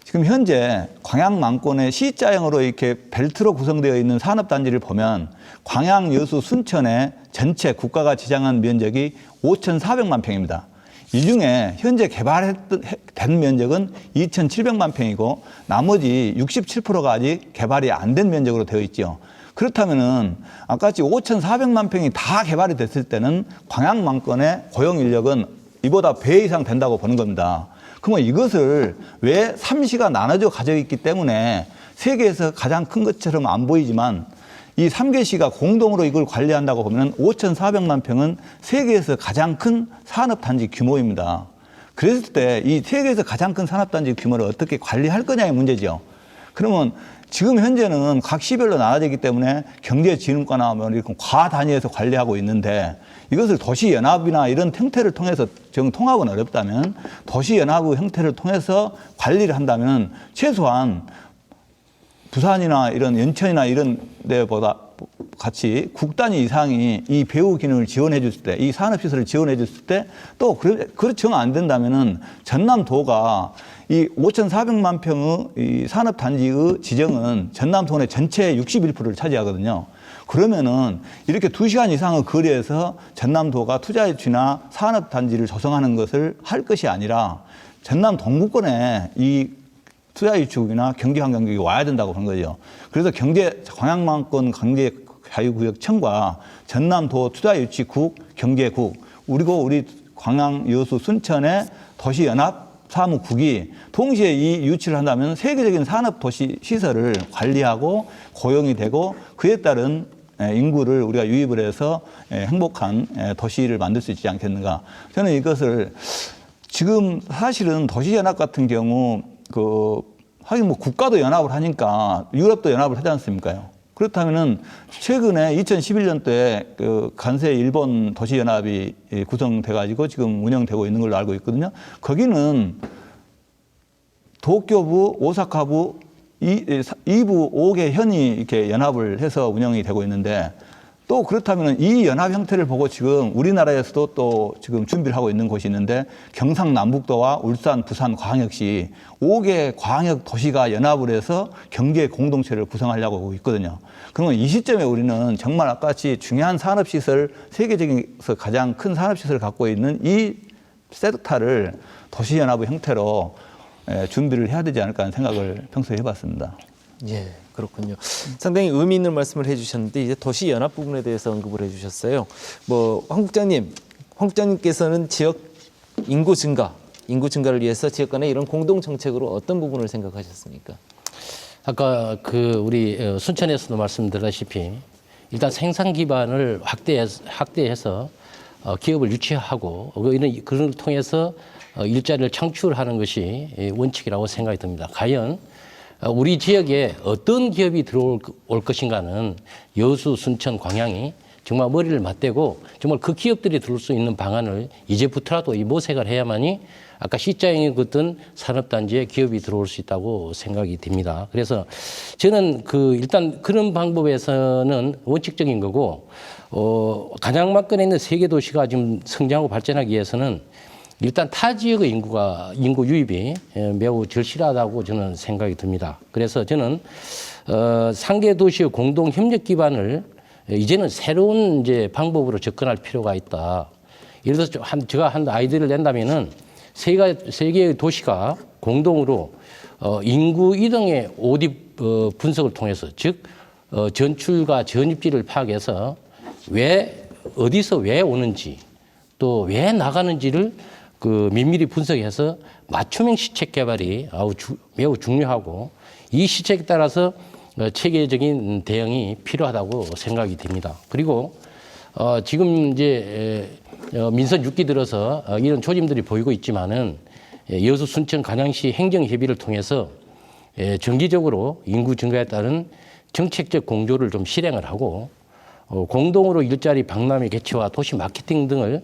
지금 현재 광양망권의 C자형으로 이렇게 벨트로 구성되어 있는 산업단지를 보면 광양, 여수, 순천의 전체 국가가 지정한 면적이 5,400만 평입니다. 이 중에 현재 개발된 면적은 2,700만 평이고 나머지 67%가 아직 개발이 안 된 면적으로 되어 있죠. 그렇다면은 아까같이 5,400만 평이 다 개발이 됐을 때는 광양망권의 고용 인력은 이보다 배 이상 된다고 보는 겁니다. 그러면 이것을 왜 3시가 나눠져 가져 있기 때문에 세계에서 가장 큰 것처럼 안 보이지만 이 3개시가 공동으로 이걸 관리한다고 보면 5,400만 평은 세계에서 가장 큰 산업단지 규모입니다. 그랬을 때 이 세계에서 가장 큰 산업단지 규모를 어떻게 관리할 거냐의 문제죠. 그러면 지금 현재는 각 시별로 나눠져 있기 때문에 경제진흥과나 뭐 이렇게 과 단위에서 관리하고 있는데 이것을 도시연합이나 이런 형태를 통해서 정 통합은 어렵다면 도시연합의 형태를 통해서 관리를 한다면 최소한 부산이나 이런 연천이나 이런 데보다 같이 국단위 이상이 이 배후 기능을 지원해 줬을 때, 이 산업시설을 지원해 줬을 때, 또 그렇죠 안 된다면은 전남도가 이 5,400만 평의 이 산업단지의 지정은 전남도의 전체의 61%를 차지하거든요. 그러면은 이렇게 2시간 이상의 거리에서 전남도가 투자유치나 산업단지를 조성하는 것을 할 것이 아니라 전남 동구권에 이 투자유치국이나 경기환경국이 와야 된다고 본 거죠. 그래서 광양만권 경제자유구역청과 전남도 투자유치국, 경제국, 그리고 우리 광양, 여수, 순천의 도시연합 사무국이 동시에 이 유치를 한다면 세계적인 산업도시 시설을 관리하고 고용이 되고 그에 따른 인구를 우리가 유입을 해서 행복한 도시를 만들 수 있지 않겠는가. 저는 이것을 지금 사실은 도시연합 같은 경우 하긴 뭐 국가도 연합을 하니까 유럽도 연합을 하지 않습니까요? 그렇다면은 최근에 2011년도에 그 간세 일본 도시연합이 구성돼 가지고 지금 운영되고 있는 걸로 알고 있거든요. 거기는 도쿄부, 오사카부 2부 5개 현이 이렇게 연합을 해서 운영이 되고 있는데 또 그렇다면 이 연합 형태를 보고 지금 우리나라에서도 또 지금 준비를 하고 있는 곳이 있는데 경상남북도와 울산, 부산, 광역시 5개 광역 도시가 연합을 해서 경제 공동체를 구성하려고 하고 있거든요. 그러면 이 시점에 우리는 정말 아까같이 중요한 산업시설, 세계적에서 가장 큰 산업시설을 갖고 있는 이 섹터를 도시연합의 형태로 준비를 해야 되지 않을까 하는 생각을 평소에 해봤습니다. 예, 그렇군요. 상당히 의미 있는 말씀을 해주셨는데 이제 도시 연합 부분에 대해서 언급을 해주셨어요. 황 국장님께서는 지역 인구 증가를 위해서 지역 간의 이런 공동 정책으로 어떤 부분을 생각하셨습니까? 아까 우리 순천에서도 말씀드렸다시피 일단 생산 기반을 확대해서 기업을 유치하고 이런 그런 통해서 일자리를 창출하는 것이 원칙이라고 생각이 듭니다. 과연 우리 지역에 어떤 기업이 들어올 것인가는 여수, 순천, 광양이 정말 머리를 맞대고 정말 그 기업들이 들어올 수 있는 방안을 이제부터라도 모색을 해야만이 아까 C자형의 어떤 산업단지에 기업이 들어올 수 있다고 생각이 됩니다. 그래서 저는 일단 그런 방법에서는 원칙적인 거고, 간양만권에 있는 세계 도시가 지금 성장하고 발전하기 위해서는 일단 타 지역의 인구 유입이 매우 절실하다고 저는 생각이 듭니다. 그래서 저는 상계 도시의 공동 협력 기반을 이제는 새로운 방법으로 접근할 필요가 있다. 예를 들어서 제가 한 아이디어를 낸다면은 세 개의 도시가 공동으로 인구 이동의 오디 분석을 통해서 즉 전출과 전입지를 파악해서 어디서 왜 오는지 또 왜 나가는지를 면밀히 분석해서 맞춤형 시책 개발이 매우 중요하고 이 시책에 따라서 체계적인 대응이 필요하다고 생각이 됩니다. 그리고 지금 민선 6기 들어서 이런 조짐들이 보이고 있지만은 여수, 순천, 간양시 행정협의를 통해서 정기적으로 인구 증가에 따른 정책적 공조를 좀 실행을 하고 공동으로 일자리 박람회 개최와 도시 마케팅 등을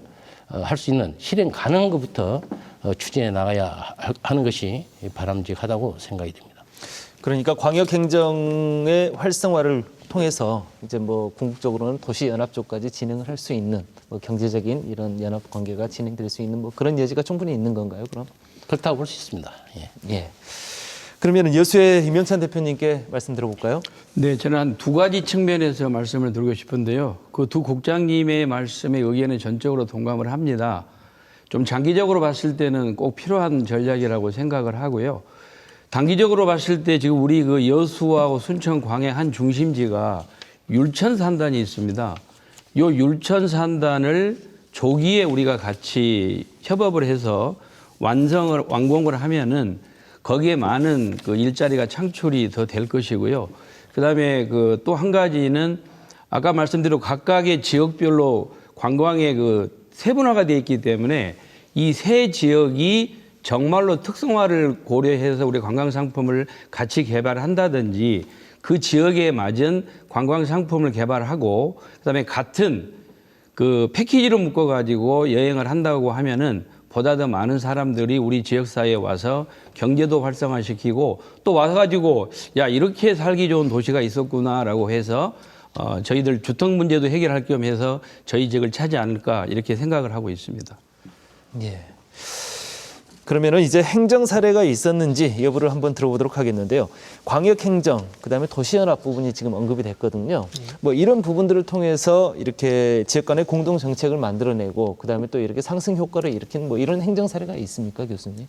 할 수 있는 실행 가능한 것부터 추진해 나가야 하는 것이 바람직하다고 생각이 됩니다. 그러니까 광역 행정의 활성화를 통해서 이제 궁극적으로는 도시 연합 쪽까지 진행을 할 수 있는 경제적인 이런 연합 관계가 진행될 수 있는 그런 여지가 충분히 있는 건가요? 그럼 그렇다고 볼 수 있습니다. 예. 그러면 여수의 임영찬 대표님께 말씀 들어볼까요? 네, 저는 한 두 가지 측면에서 말씀을 드리고 싶은데요. 그 두 국장님의 말씀에 의견에 전적으로 동감을 합니다. 좀 장기적으로 봤을 때는 꼭 필요한 전략이라고 생각을 하고요. 단기적으로 봤을 때 지금 우리 여수하고 순천, 광양 한 중심지가 율천산단이 있습니다. 이 율천산단을 조기에 우리가 같이 협업을 해서 완공을 하면은 거기에 많은 그 일자리가 창출이 더 될 것이고요. 그다음에 그 또 한 가지는 아까 말씀드린 각각의 지역별로 관광의 그 세분화가 되어 있기 때문에 이 세 지역이 정말로 특성화를 고려해서 우리 관광 상품을 같이 개발한다든지 그 지역에 맞은 관광 상품을 개발하고 그다음에 같은 그 패키지로 묶어 가지고 여행을 한다고 하면은 보다 더 많은 사람들이 우리 지역사회에 와서 경제도 활성화시키고 또 와가지고 야 이렇게 살기 좋은 도시가 있었구나라고 해서 저희들 주택 문제도 해결할 겸 해서 저희 지역을 찾지 않을까 이렇게 생각을 하고 있습니다. 예. 그러면은 이제 행정 사례가 있었는지 여부를 한번 들어보도록 하겠는데요. 광역행정, 그다음에 도시연합 부분이 지금 언급이 됐거든요. 뭐 이런 부분들을 통해서 이렇게 지역 간의 공동 정책을 만들어내고 그다음에 또 이렇게 상승 효과를 일으키는 뭐 이런 행정 사례가 있습니까, 교수님?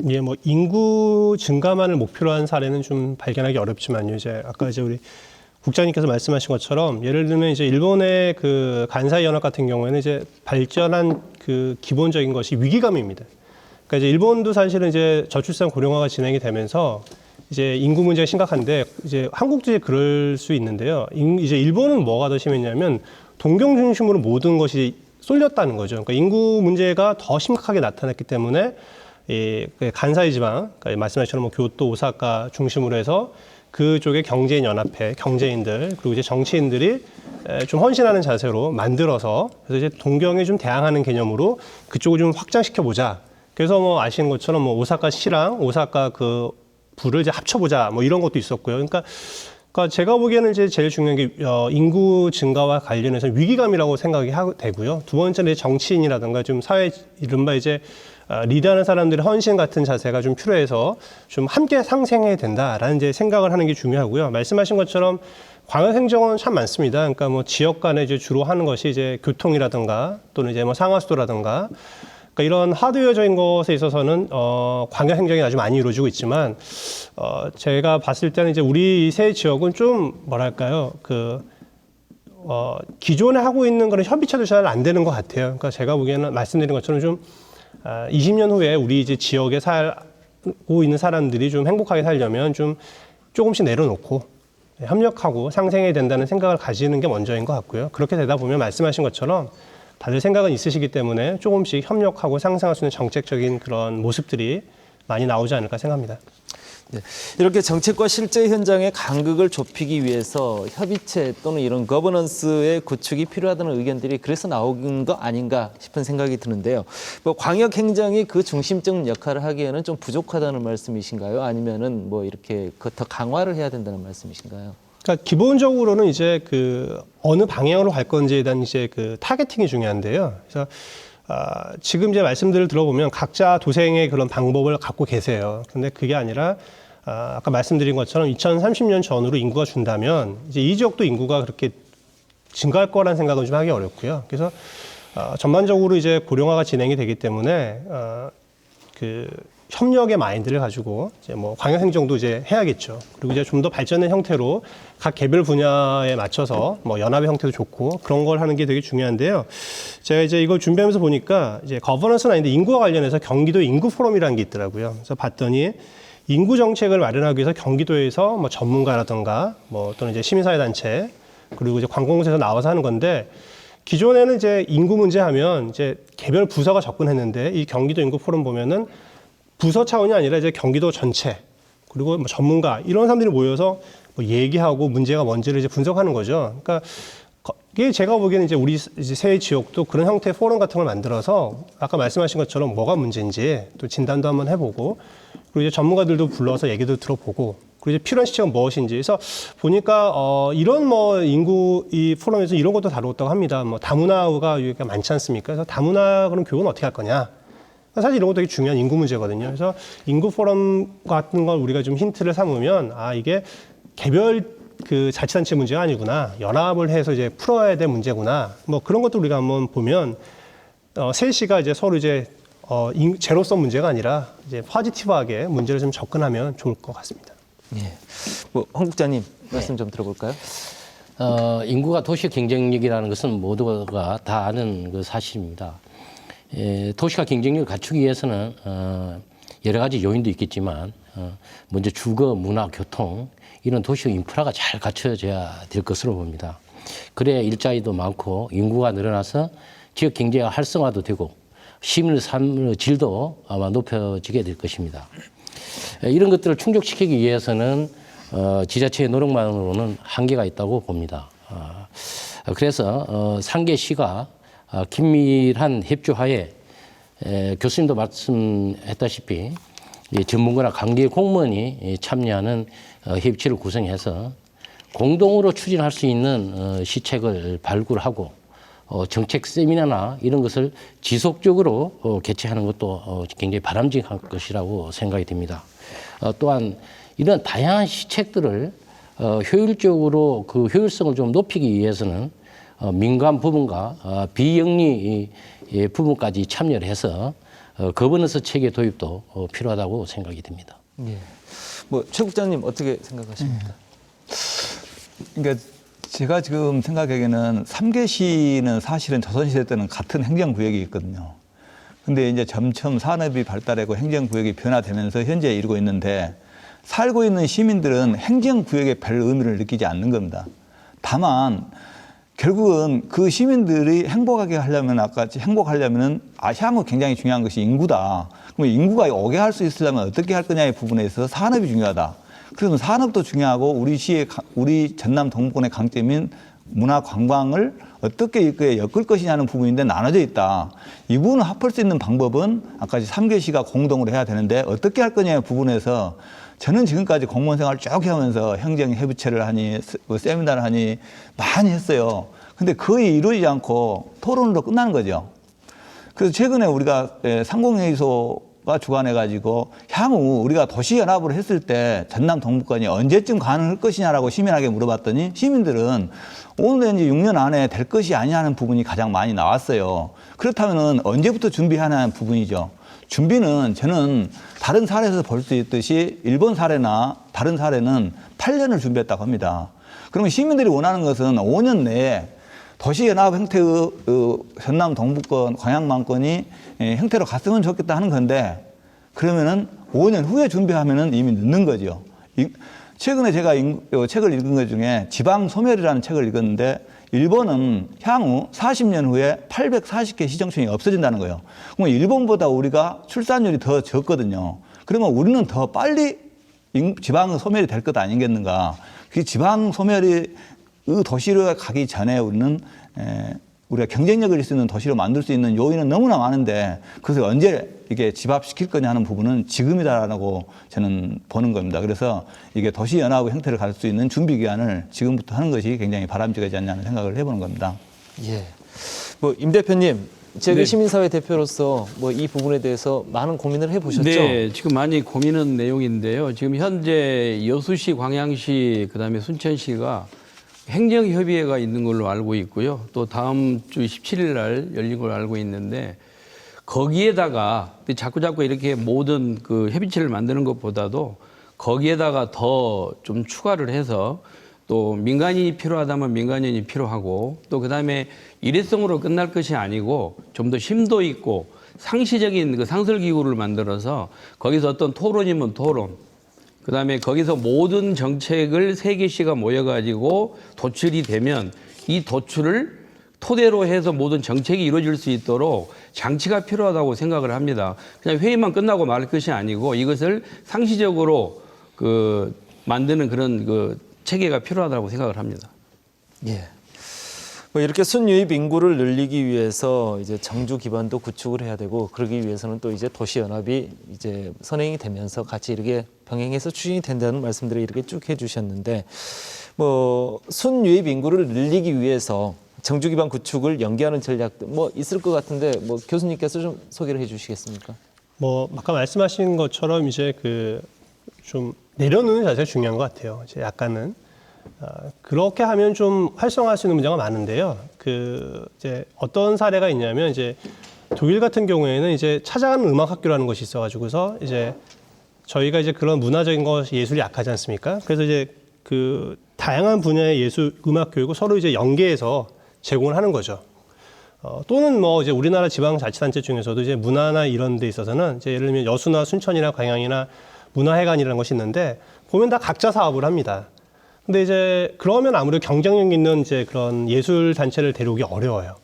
예, 뭐 인구 증가만을 목표로 한 사례는 좀 발견하기 어렵지만요. 이제 아까 이제 우리 국장님께서 말씀하신 것처럼 예를 들면 이제 일본의 그 간사이 연합 같은 경우에는 이제 발전한 그 기본적인 것이 위기감입니다. 그러니까 이제 일본도 사실은 이제 저출산 고령화가 진행이 되면서 이제 인구 문제가 심각한데 이제 한국도 이제 그럴 수 있는데요. 이제 일본은 뭐가 더 심했냐면 동경 중심으로 모든 것이 쏠렸다는 거죠. 그러니까 인구 문제가 더 심각하게 나타났기 때문에 이 간사이 지방, 그러니까 말씀하신 것처럼 뭐 교토, 오사카 중심으로 해서 그쪽의 경제인 연합회, 경제인들 그리고 이제 정치인들이 좀 헌신하는 자세로 만들어서 그래서 이제 동경에 좀 대항하는 개념으로 그쪽을 좀 확장시켜 보자. 그래서 뭐 아시는 것처럼 뭐 오사카 시랑 오사카 그 부를 이제 합쳐보자 뭐 이런 것도 있었고요. 그러니까 제가 보기에는 이제 제일 중요한 게 인구 증가와 관련해서 위기감이라고 생각이 되고요. 두 번째는 정치인이라든가 좀 사회 이른바 이제 리드하는 사람들의 헌신 같은 자세가 좀 필요해서 좀 함께 상생해야 된다라는 이제 생각을 하는 게 중요하고요. 말씀하신 것처럼 광역 행정은 참 많습니다. 그러니까 뭐 지역 간에 이제 주로 하는 것이 이제 교통이라든가 또는 이제 뭐 상하수도라든가 그러니까 이런 하드웨어적인 것에 있어서는 광역 행정이 아주 많이 이루어지고 있지만 제가 봤을 때는 이제 우리 세 지역은 좀 뭐랄까요 기존에 하고 있는 그런 협의체도 잘 안 되는 것 같아요. 그러니까 제가 보기에는 말씀드린 것처럼 좀 20년 후에 우리 이제 지역에 살고 있는 사람들이 좀 행복하게 살려면 좀 조금씩 내려놓고 협력하고 상생해야 된다는 생각을 가지는 게 먼저인 것 같고요. 그렇게 되다 보면 말씀하신 것처럼 다들 생각은 있으시기 때문에 조금씩 협력하고 상생할 수 있는 정책적인 그런 모습들이 많이 나오지 않을까 생각합니다. 네. 이렇게 정책과 실제 현장의 간극을 좁히기 위해서 협의체 또는 이런 거버넌스의 구축이 필요하다는 의견들이 그래서 나온 거 아닌가 싶은 생각이 드는데요. 뭐 광역 행정이 그 중심적 역할을 하기에는 좀 부족하다는 말씀이신가요? 아니면은 뭐 이렇게 더 강화를 해야 된다는 말씀이신가요? 그러니까 기본적으로는 이제 그 어느 방향으로 갈 건지에 대한 이제 그 타겟팅이 중요한데요. 그래서 지금 이제 말씀들을 들어보면 각자 도생의 그런 방법을 갖고 계세요. 그런데 그게 아니라 아까 말씀드린 것처럼 2030년 전후로 인구가 준다면 이제 이 지역도 인구가 그렇게 증가할 거라는 생각은 좀 하기 어렵고요. 그래서 전반적으로 이제 고령화가 진행이 되기 때문에 그 협력의 마인드를 가지고 이제 뭐 광역 행정도 이제 해야겠죠. 그리고 이제 좀 더 발전된 형태로 각 개별 분야에 맞춰서 뭐 연합의 형태도 좋고 그런 걸 하는 게 되게 중요한데요. 제가 이제 이걸 준비하면서 보니까 이제 거버넌스는 아닌데 인구와 관련해서 경기도 인구 포럼이라는 게 있더라고요. 그래서 봤더니 인구 정책을 마련하기 위해서 경기도에서 뭐 전문가라든가 뭐 또는 이제 시민사회 단체 그리고 이제 관공서에서 나와서 하는 건데 기존에는 이제 인구 문제 하면 이제 개별 부서가 접근했는데 이 경기도 인구 포럼 보면은 부서 차원이 아니라 이제 경기도 전체 그리고 뭐 전문가 이런 사람들이 모여서 뭐 얘기하고 문제가 뭔지를 이제 분석하는 거죠. 그러니까 이게 제가 보기에는 이제 우리 이제 새 지역도 그런 형태의 포럼 같은 걸 만들어서 아까 말씀하신 것처럼 뭐가 문제인지 또 진단도 한번 해보고 그리고 이제 전문가들도 불러서 얘기도 들어보고 그리고 이제 필요한 시책은 무엇인지 그래서 보니까 이런 뭐 인구 이 포럼에서 이런 것도 다루었다고 합니다. 뭐 다문화가 많지 않습니까? 그래서 다문화 그런 교육은 어떻게 할 거냐? 사실 이런 것도 되게 중요한 인구 문제거든요. 그래서 인구 포럼 같은 걸 우리가 좀 힌트를 삼으면 이게 개별 그 자치단체 문제가 아니구나. 연합을 해서 이제 풀어야 될 문제구나. 뭐 그런 것도 우리가 한번 보면 셋이가 이제 서로 이제 제로섬 문제가 아니라 이제 포지티브하게 문제를 좀 접근하면 좋을 것 같습니다. 예. 뭐 홍 국장님 말씀 좀 들어볼까요? 인구가 도시 경쟁력이라는 것은 모두가 다 아는 그 사실입니다. 도시가 경쟁력을 갖추기 위해서는 여러 가지 요인도 있겠지만 먼저 주거, 문화, 교통 이런 도시의 인프라가 잘 갖춰져야 될 것으로 봅니다. 그래야 일자리도 많고 인구가 늘어나서 지역 경제가 활성화도 되고 시민의 삶의 질도 아마 높여지게 될 것입니다. 이런 것들을 충족시키기 위해서는 지자체의 노력만으로는 한계가 있다고 봅니다. 그래서 상계시가 긴밀한 협조하에 교수님도 말씀했다시피 전문가나 관계 공무원이 참여하는 협의체를 구성해서 공동으로 추진할 수 있는 시책을 발굴하고 정책 세미나나 이런 것을 지속적으로 개최하는 것도 굉장히 바람직한 것이라고 생각이 듭니다. 또한 이런 다양한 시책들을 효율적으로 그 효율성을 좀 높이기 위해서는 민간 부분과 비영리 부분까지 참여를 해서 거버넌스 체계 도입도 필요하다고 생각이 듭니다. 예. 뭐 최 국장님 어떻게 생각하십니까? 그러니까 제가 지금 생각하기에는 3개시는 사실은 조선시대 때는 같은 행정구역이 있거든요. 근데 이제 점점 산업이 발달하고 행정구역이 변화되면서 현재 이루고 있는데 살고 있는 시민들은 행정구역의 별 의미를 느끼지 않는 겁니다. 다만 결국은 그 시민들이 행복하게 하려면 아까 행복하려면은 향후 굉장히 중요한 것이 인구다. 그럼 인구가 오게 할 수 있으려면 어떻게 할 거냐의 부분에 있어서 산업이 중요하다. 그러면 산업도 중요하고 우리 전남 동부권의 강점인 문화 관광을 어떻게 엮을 것이냐는 부분인데 나눠져 있다. 이 부분을 합할 수 있는 방법은 아까 3개시가 공동으로 해야 되는데 어떻게 할 거냐의 부분에서 저는 지금까지 공무원 생활을 쭉 하면서 행정협의체를 하니 세미나를 하니 많이 했어요. 근데 거의 이루어지지 않고 토론으로 끝나는 거죠. 그래서 최근에 우리가 상공회의소가 주관해가지고 향후 우리가 도시연합을 했을 때 전남 동부권이 언제쯤 가능할 것이냐라고 시민에게 물어봤더니 시민들은 오늘 이제 6년 안에 될 것이 아니냐는 부분이 가장 많이 나왔어요. 그렇다면 언제부터 준비하냐는 부분이죠. 준비는 저는 다른 사례에서 볼 수 있듯이 일본 사례나 다른 사례는 8년을 준비했다고 합니다. 그러면 시민들이 원하는 것은 5년 내에 도시연합 형태의 전남 동부권, 광양만권이 형태로 갔으면 좋겠다 하는 건데 그러면은 5년 후에 준비하면은 이미 늦는 거죠. 최근에 제가 책을 읽은 것 중에 지방소멸이라는 책을 읽었는데 일본은 향후 40년 후에 840개 시정촌이 없어진다는 거예요. 그럼 일본보다 우리가 출산율이 더 적거든요. 그러면 우리는 더 빨리 지방 소멸이 될 것 아니겠는가. 그 지방 소멸이 도시로 가기 전에 우리는 우리가 경쟁력을 있을 수 있는 도시로 만들 수 있는 요인은 너무나 많은데 그것을 언제 이게 집합시킬 거냐 하는 부분은 지금이다라고 저는 보는 겁니다. 그래서 이게 도시연합의 형태를 가질 수 있는 준비 기간을 지금부터 하는 것이 굉장히 바람직하지 않냐는 생각을 해보는 겁니다. 예. 뭐 임 대표님, 제가 네. 시민사회 대표로서 뭐 이 부분에 대해서 많은 고민을 해보셨죠? 네, 지금 많이 고민한 내용인데요. 지금 현재 여수시, 광양시, 그다음에 순천시가 행정협의회가 있는 걸로 알고 있고요. 또 다음 주 17일 날 열린 걸로 알고 있는데 거기에다가 자꾸 이렇게 모든 그 협의체를 만드는 것보다도 거기에다가 더 좀 추가를 해서 또 민간인이 필요하다면 민간인이 필요하고 또 그다음에 일회성으로 끝날 것이 아니고 좀 더 심도 있고 상시적인 그 상설기구를 만들어서 거기서 어떤 토론이면 토론, 그다음에 거기서 모든 정책을 3개시가 모여가지고 도출이 되면 이 도출을 토대로 해서 모든 정책이 이루어질 수 있도록 장치가 필요하다고 생각을 합니다. 그냥 회의만 끝나고 말 것이 아니고 이것을 상시적으로 만드는 그런 체계가 필요하다고 생각을 합니다. 예. 뭐 이렇게 순유입 인구를 늘리기 위해서 이제 정주 기반도 구축을 해야 되고 그러기 위해서는 또 이제 도시연합이 이제 선행이 되면서 같이 이렇게 병행해서 추진이 된다는 말씀들을 이렇게 쭉 해주셨는데 뭐 순유입 인구를 늘리기 위해서 정주 기반 구축을 연계하는 전략도 뭐 있을 것 같은데 뭐 교수님께서 좀 소개를 해주시겠습니까? 뭐 아까 말씀하신 것처럼 이제 좀 내려놓는 자세가 중요한 것 같아요. 이제 약간은 그렇게 하면 좀 활성화할 수 있는 문제가 많은데요. 이제 어떤 사례가 있냐면 이제 독일 같은 경우에는 이제 찾아가는 음악 학교라는 것이 있어가지고서 이제 저희가 이제 그런 문화적인 것 예술이 약하지 않습니까? 그래서 이제 다양한 분야의 예술 음악 교육을 서로 이제 연계해서 제공을 하는 거죠. 또는 뭐 이제 우리나라 지방자치단체 중에서도 이제 문화나 이런 데 있어서는 이제 예를 들면 여수나 순천이나 광양이나 문화회관이라는 것이 있는데 보면 다 각자 사업을 합니다. 근데 이제 그러면 아무래도 경쟁력 있는 이제 그런 예술 단체를 데려오기 어려워요.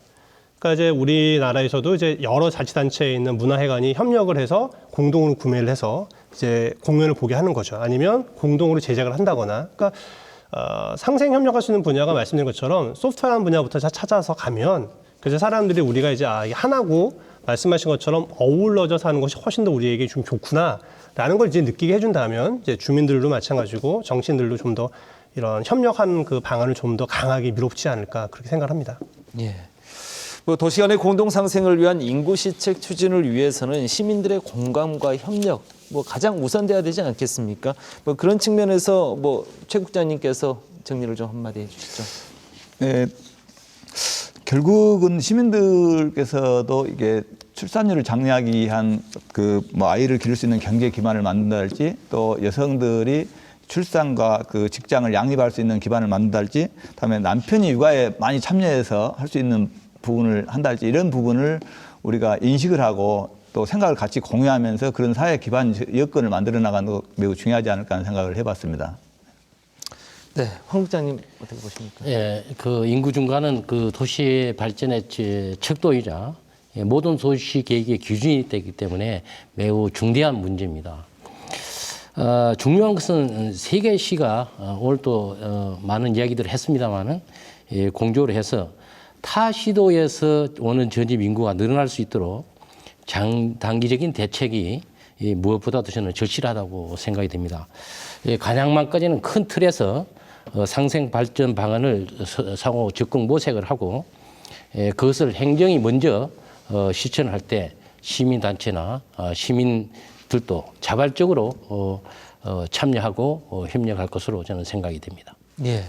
그러니까 이제 우리나라에서도 이제 여러 자치단체에 있는 문화회관이 협력을 해서 공동으로 구매를 해서 이제 공연을 보게 하는 거죠. 아니면 공동으로 제작을 한다거나. 그러니까 상생 협력할 수 있는 분야가 말씀드린 것처럼 소프트웨어 분야부터 찾아서 가면 그래서 사람들이 우리가 이제 이게 하나고 말씀하신 것처럼 어우러져 사는 것이 훨씬 더 우리에게 좀 좋구나라는 걸 이제 느끼게 해준다면 이제 주민들도 마찬가지고 정치인들도 좀 더 이런 협력하는 그 방안을 좀 더 강하게 밀어붙이지 않을까 그렇게 생각합니다. 예. 뭐 도시 간의 공동 상생을 위한 인구 시책 추진을 위해서는 시민들의 공감과 협력 뭐 가장 우선돼야 되지 않겠습니까? 뭐 그런 측면에서 뭐 최 국장님께서 정리를 좀 한마디 해주시죠. 네, 결국은 시민들께서도 이게 출산율을 장려하기 위한 그 뭐 아이를 기를 수 있는 경제 기반을 만든다할지 또 여성들이 출산과 그 직장을 양립할 수 있는 기반을 만든다할지 다음에 남편이 육아에 많이 참여해서 할 수 있는 부분을 한다할지 이런 부분을 우리가 인식을 하고 또 생각을 같이 공유하면서 그런 사회 기반 여건을 만들어 나가는 거 매우 중요하지 않을까 하는 생각을 해봤습니다. 네, 황 국장님 어떻게 보십니까? 예, 그 인구 증가는 그 도시의 발전의 척도이자 모든 도시 계획의 기준이 되기 때문에 매우 중대한 문제입니다. 중요한 것은 세계시가 오늘 또 많은 이야기들을 했습니다마는 공조를 해서 타 시도에서 오는 전입 인구가 늘어날 수 있도록 단기적인 대책이 무엇보다도 저는 절실하다고 생각이 됩니다. 간양만까지는 큰 틀에서 상생 발전 방안을 상호 적극 모색을 하고 그것을 행정이 먼저 실천할 때 시민단체나 시민들도 자발적으로 참여하고 협력할 것으로 저는 생각이 됩니다. 예.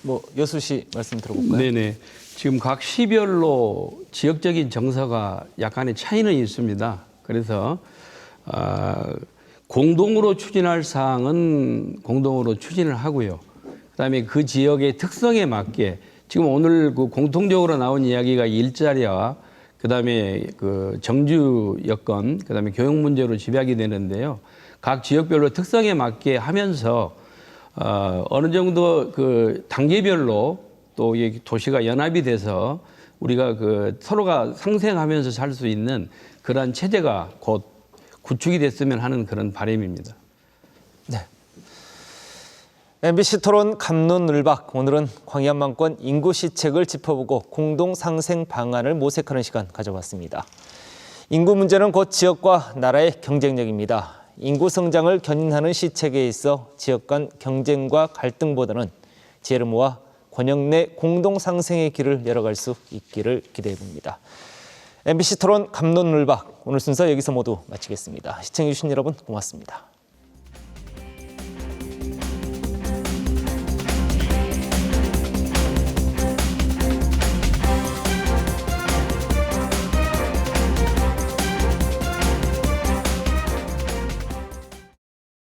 뭐 여수 씨 말씀 들어볼까요? 네네. 지금 각 시별로 지역적인 정서가 약간의 차이는 있습니다. 그래서 공동으로 추진할 사항은 공동으로 추진을 하고요. 그다음에 그 지역의 특성에 맞게 지금 오늘 그 공통적으로 나온 이야기가 일자리와 그다음에 그 정주 여건, 그다음에 교육 문제로 집약이 되는데요. 각 지역별로 특성에 맞게 하면서 어느 정도 그 단계별로 또 이 도시가 연합이 돼서 우리가 그 서로가 상생하면서 살 수 있는 그러한 체제가 곧 구축이 됐으면 하는 그런 바람입니다. 네. MBC 토론 갑론을박 오늘은 광야만권 인구 시책을 짚어보고 공동 상생 방안을 모색하는 시간 가져봤습니다. 인구 문제는 곧 지역과 나라의 경쟁력입니다. 인구 성장을 견인하는 시책에 있어 지역 간 경쟁과 갈등보다는 지혜를 모아 권역 내 공동 상생의 길을 열어갈 수 있기를 기대해 봅니다. MBC 토론 갑론을박 오늘 순서 여기서 모두 마치겠습니다. 시청해 주신 여러분 고맙습니다.